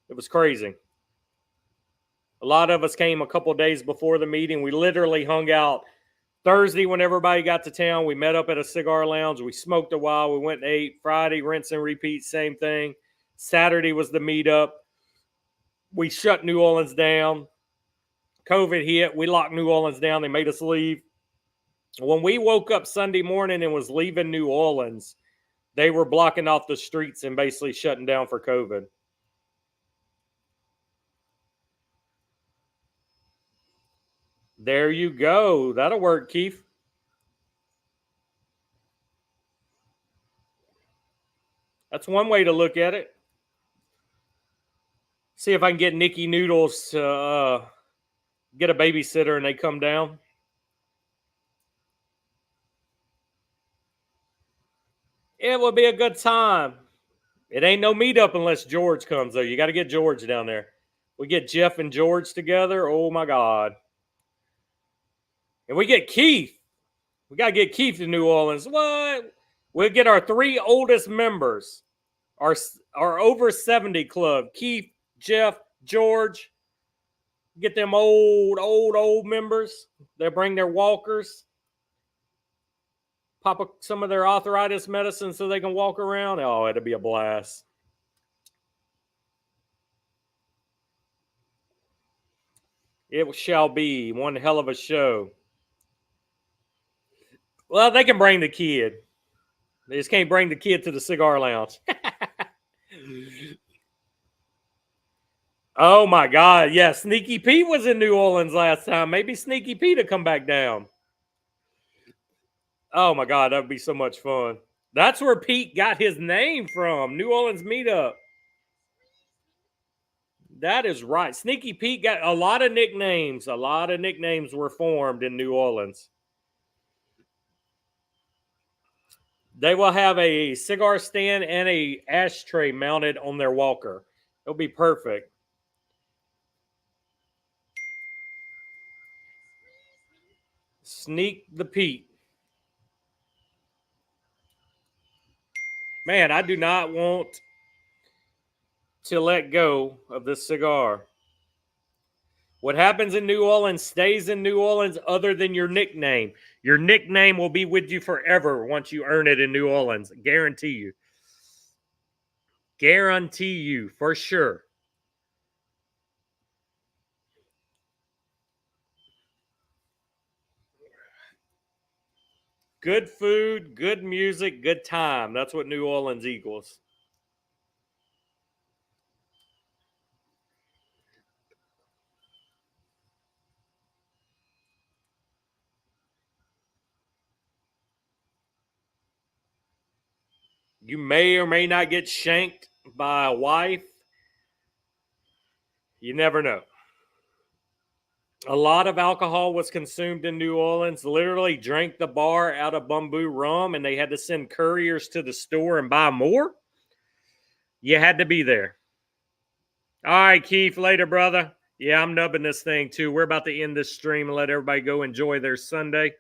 It was crazy. A lot of us came a couple days before the meeting. We literally hung out Thursday when everybody got to town. We met up at a cigar lounge. We smoked a while. We went and ate. Friday, rinse and repeat, same thing. Saturday was the meetup. We shut New Orleans down. COVID hit. We locked New Orleans down. They made us leave. When we woke up Sunday morning and was leaving New Orleans, they were blocking off the streets and basically shutting down for COVID. There you go. That'll work, Keith. That's one way to look at it. See if I can get Nikki Noodles to get a babysitter and they come down. It will be a good time. It ain't no meetup unless George comes, though. You got to get George down there. We get Jeff and George together. Oh, my God. And we get Keith. We got to get Keith to New Orleans. What? We'll get our 3 oldest members, our over 70 club. Keith, Jeff, George. Get them old members. They'll bring their walkers. Pop some of their arthritis medicine so they can walk around. Oh, it'll be a blast. It shall be one hell of a show. Well, they can bring the kid. They just can't bring the kid to the cigar lounge. Oh, my God. Yeah, Sneaky Pete was in New Orleans last time. Maybe Sneaky Pete will come back down. Oh, my God. That would be so much fun. That's where Pete got his name from. New Orleans Meetup. That is right. Sneaky Pete got a lot of nicknames. A lot of nicknames were formed in New Orleans. They will have a cigar stand and a ashtray mounted on their walker. It'll be perfect. Sneak the Pete. Man, I do not want to let go of this cigar. What happens in New Orleans stays in New Orleans other than your nickname. Your nickname will be with you forever once you earn it in New Orleans. Guarantee you. Guarantee you for sure. Good food, good music, good time. That's what New Orleans equals. You may or may not get shanked by a wife. You never know. A lot of alcohol was consumed in New Orleans. Literally drank the bar out of bamboo rum, and they had to send couriers to the store and buy more. You had to be there. All right, Keith, later, brother. Yeah, I'm nubbing this thing too. We're about to end this stream and let everybody go enjoy their Sunday.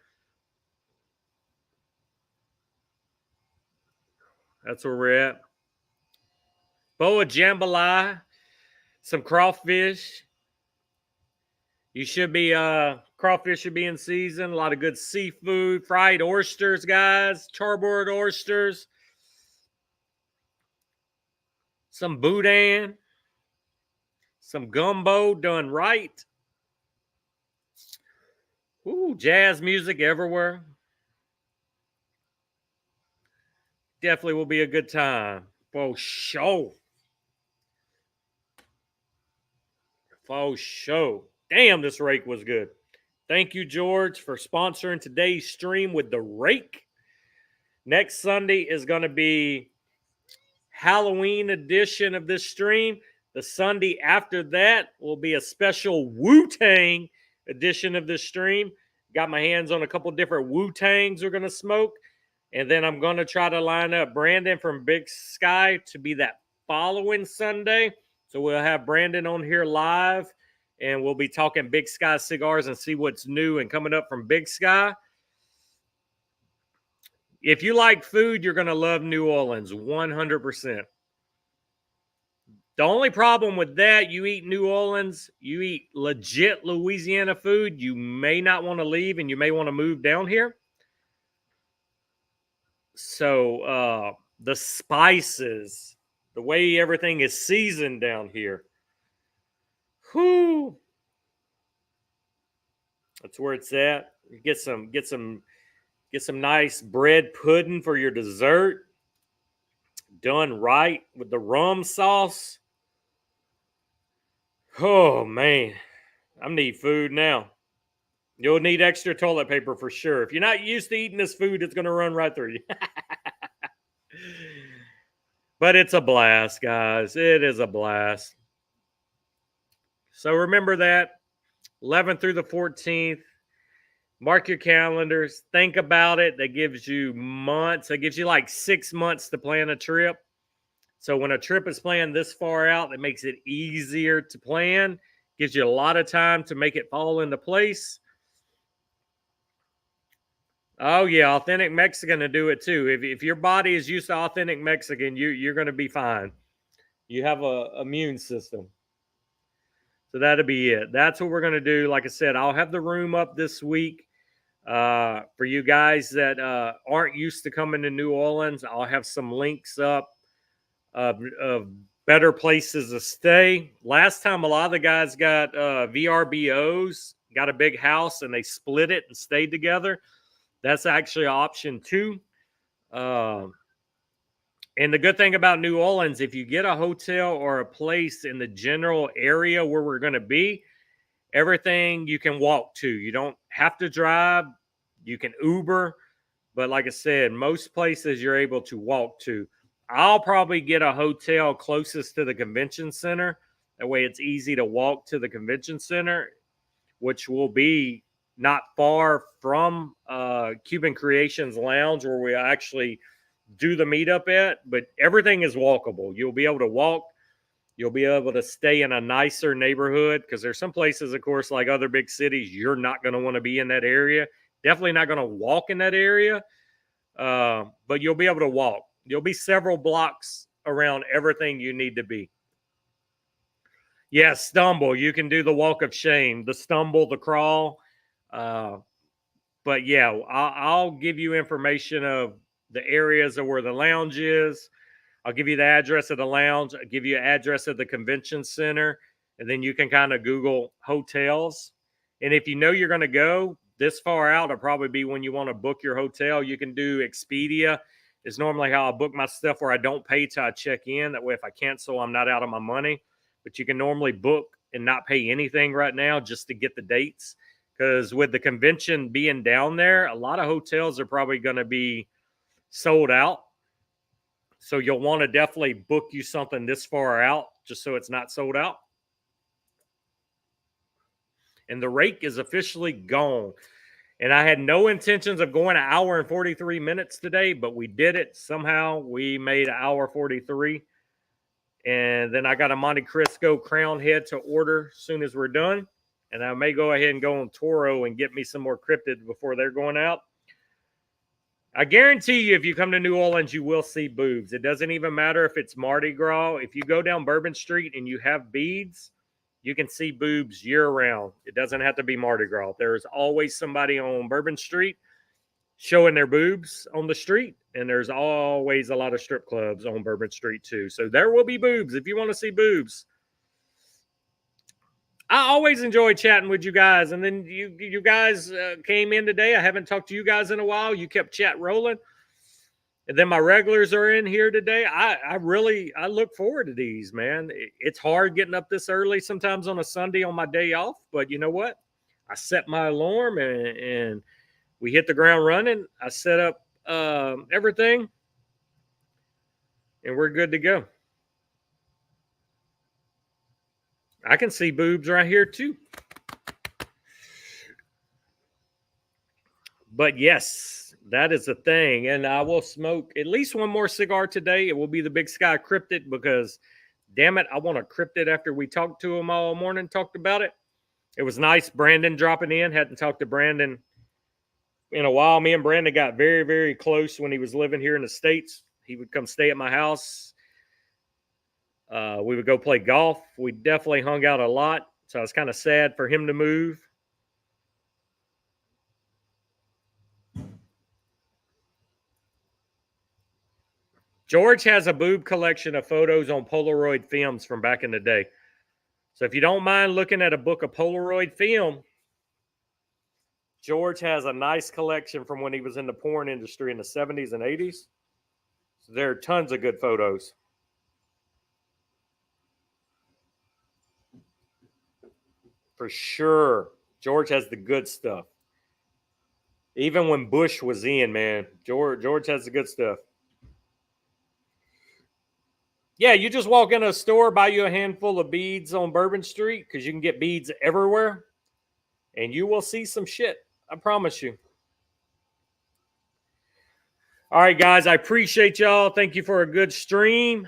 That's where we're at. Boa jambalaya, some crawfish. You should be crawfish should be in season. A lot of good seafood, fried oysters, guys, charbroiled oysters, some boudin, some gumbo done right. Ooh, jazz music everywhere. Definitely will be a good time. For sure. For sure. Damn, this rake was good. Thank you, George, for sponsoring today's stream with the rake. Next Sunday is going to be Halloween edition of this stream. The Sunday after that will be a special Wu-Tang edition of this stream. Got my hands on a couple different Wu-Tangs we're going to smoke. And then I'm going to try to line up Brandon from Big Sky to be that following Sunday. So we'll have Brandon on here live, and we'll be talking Big Sky cigars and see what's new and coming up from Big Sky. If you like food, you're going to love New Orleans, 100%. The only problem with that, you eat New Orleans, you eat legit Louisiana food, you may not want to leave and you may want to move down here. So the spices, the way everything is seasoned down here, whoo, that's where it's at. You get some nice bread pudding for your dessert, done right with the rum sauce. Oh man, I need food now. You'll need extra toilet paper for sure. If you're not used to eating this food, it's going to run right through you. But it's a blast, guys. It is a blast. So remember that 11th through the 14th. Mark your calendars. Think about it. That gives you months. That gives you like 6 months to plan a trip. So when a trip is planned this far out, it makes it easier to plan. Gives you a lot of time to make it fall into place. Oh, yeah, authentic Mexican to do it too. If your body is used to authentic Mexican, you're going to be fine. You have a immune system. So that'll be it. That's what we're going to do. Like I said, I'll have the room up this week. For you guys that aren't used to coming to New Orleans, I'll have some links up of better places to stay. Last time, a lot of the guys got VRBOs, got a big house, and they split it and stayed together. That's actually option 2. And the good thing about New Orleans, if you get a hotel or a place in the general area where we're going to be, everything you can walk to. You don't have to drive. You can Uber. But like I said, most places you're able to walk to. I'll probably get a hotel closest to the convention center. That way it's easy to walk to the convention center, which will be not far from Cuban Creations Lounge where we actually do the meetup at. But everything is walkable. You'll be able to walk. You'll be able to stay in a nicer neighborhood because there's some places, of course, like other big cities, you're not going to want to be in that area. Definitely not going to walk in that area, but you'll be able to walk. You'll be several blocks around everything you need to be. Yes, stumble. You can do the walk of shame, the stumble, the crawl. But yeah, I'll give you information of the areas of where the lounge is. I'll give you the address of the lounge. I'll give you an address of the convention center. And then you can kind of Google hotels. And if you know you're going to go this far out, it'll probably be when you want to book your hotel. You can do Expedia. It's normally how I book my stuff where I don't pay till I check in. That way, if I cancel, I'm not out of my money. But you can normally book and not pay anything right now just to get the dates. Because with the convention being down there, a lot of hotels are probably going to be sold out. So you'll want to definitely book you something this far out just so it's not sold out. And the rake is officially gone. And I had no intentions of going an hour and 43 minutes today, but we did it. Somehow we made an hour 43. And then I got a Monte Cristo crown head to order as soon as we're done. And I may go ahead and go on Toro and get me some more cryptid before they're going out. I guarantee you, if you come to New Orleans, you will see boobs. It doesn't even matter if it's Mardi Gras. If you go down Bourbon Street and you have beads, you can see boobs year-round. It doesn't have to be Mardi Gras. There's always somebody on Bourbon Street showing their boobs on the street, and there's always a lot of strip clubs on Bourbon Street too. So there will be boobs if you want to see boobs. I always enjoy chatting with you guys. And then you guys came in today. I haven't talked to you guys in a while. You kept chat rolling. And then my regulars are in here today. I look forward to these, man. It's hard getting up this early sometimes on a Sunday on my day off. But you know what? I set my alarm and we hit the ground running. I set up everything. And we're good to go. I can see boobs right here too. But yes, that is a thing. And I will smoke at least one more cigar today. It will be the Big Sky Cryptid because, damn it, I want a Cryptid after we talked to him all morning, talked about it. It was nice. Brandon dropping in. Hadn't talked to Brandon in a while. Me and Brandon got very, very close when he was living here in the States. He would come stay at my house. We would go play golf. We definitely hung out a lot. So I was kind of sad for him to move. George has a boob collection of photos on Polaroid films from back in the day. So if you don't mind looking at a book of Polaroid film, George has a nice collection from when he was in the porn industry in the 70s and 80s. So there are tons of good photos. For sure. George has the good stuff. Even when Bush was in, man, George has the good stuff. Yeah, you just walk in a store, buy you a handful of beads on Bourbon Street because you can get beads everywhere, and you will see some shit. I promise you. All right, guys, I appreciate y'all. Thank you for a good stream.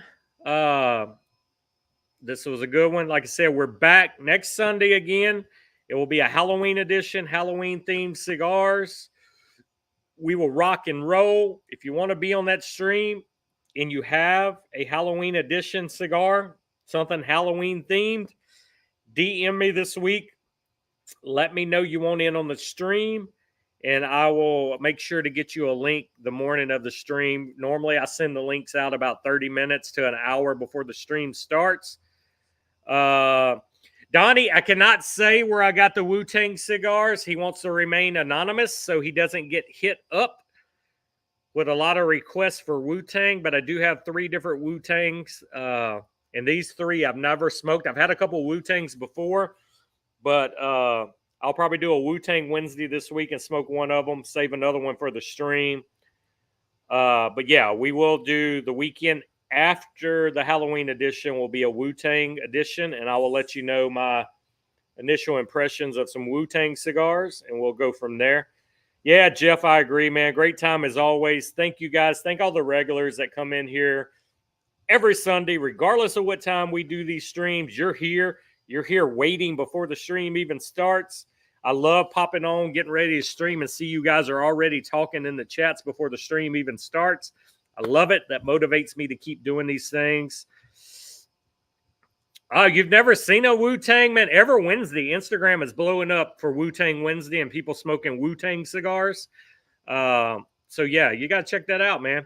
This was a good one. Like I said, we're back next Sunday again. It will be a Halloween edition, Halloween-themed cigars. We will rock and roll. If you want to be on that stream, and you have a Halloween edition cigar, something Halloween themed, DM me this week. Let me know you want in on the stream, and I will make sure to get you a link the morning of the stream. Normally, I send the links out about 30 minutes to an hour before the stream starts. Donnie, I cannot say where I got the Wu-Tang cigars. He wants to remain anonymous so he doesn't get hit up with a lot of requests for Wu-Tang, but I do have 3 different Wu-Tangs, and these 3 I've never smoked. I've had a couple Wu-Tangs before, but I'll probably do a Wu-Tang Wednesday this week and smoke one of them, save another one for the stream. But yeah, we will do the weekend after the Halloween edition will be a Wu-Tang edition, and I will let you know my initial impressions of some Wu-Tang cigars, and we'll go from there. Yeah, Jeff, I agree, man. Great time as always. Thank you, guys. Thank all the regulars that come in here every Sunday, regardless of what time we do these streams. You're here. You're here waiting before the stream even starts. I love popping on, getting ready to stream, and see you guys are already talking in the chats before the stream even starts. I love it. That motivates me to keep doing these things. Oh, you've never seen a Wu-Tang, man? Every Wednesday, Instagram is blowing up for Wu-Tang Wednesday and people smoking Wu-Tang cigars. So, yeah, you got to check that out, man.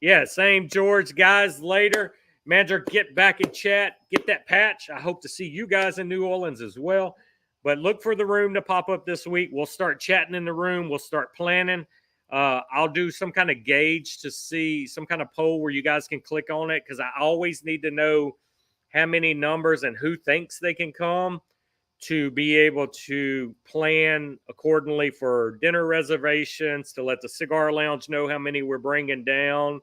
Yeah, same, George. Guys, later. Manager, get back in chat. Get that patch. I hope to see you guys in New Orleans as well. But look for the room to pop up this week. We'll start chatting in the room. We'll start planning. I'll do some kind of gauge to see some kind of poll where you guys can click on it because I always need to know how many numbers and who thinks they can come to be able to plan accordingly for dinner reservations, to let the cigar lounge know how many we're bringing down.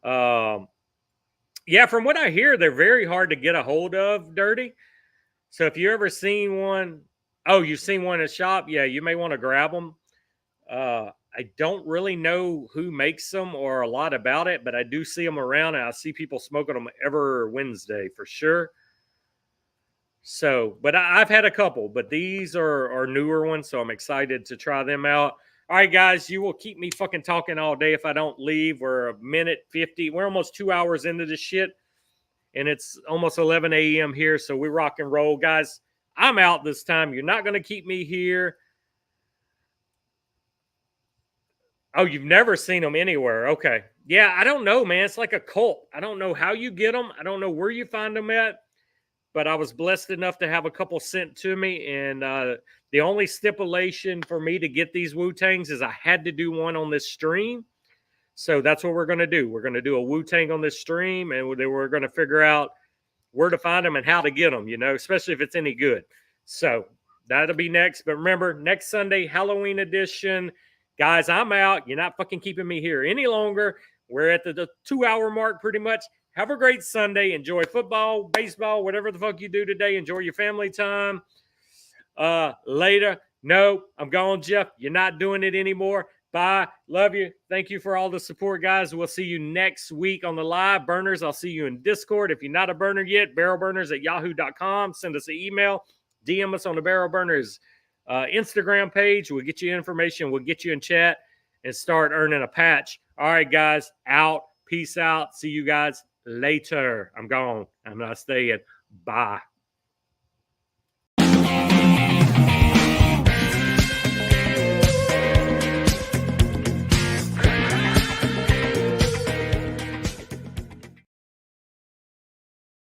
Yeah, from what I hear, they're very hard to get a hold of, Dirty. So if you ever seen one, you've seen one in a shop, yeah, you may want to grab them. I don't really know who makes them or a lot about it, but I do see them around, and I see people smoking them every Wednesday for sure. So, but I've had a couple, but these are newer ones, so I'm excited to try them out. All right, guys, you will keep me fucking talking all day if I don't leave. We're 1:50. We're almost 2 hours into this shit, and it's almost 11 a.m. here, so we rock and roll. Guys, I'm out this time. You're not going to keep me here. Oh, you've never seen them anywhere. Okay. Yeah, I don't know, man. It's like a cult. I don't know how you get them. I don't know where you find them at. But I was blessed enough to have a couple sent to me. And the only stipulation for me to get these Wu-Tangs is I had to do one on this stream. So that's what we're going to do. We're going to do a Wu-Tang on this stream. And then we're going to figure out where to find them and how to get them, especially if it's any good. So that'll be next. But remember, next Sunday, Halloween edition. Guys, I'm out. You're not fucking keeping me here any longer. We're at the 2-hour mark pretty much. Have a great Sunday. Enjoy football, baseball, whatever the fuck you do today. Enjoy your family time. Later. No, I'm gone, Jeff. You're not doing it anymore. Bye. Love you. Thank you for all the support, guys. We'll see you next week on the live. Burners, I'll see you in Discord. If you're not a burner yet, barrelburners@yahoo.com. Send us an email. DM us on the Barrel Burners Instagram page. We'll get you information. We'll get you in chat and start earning a patch. All right, guys. Out. Peace out. See you guys later. I'm gone. I'm not staying. Bye.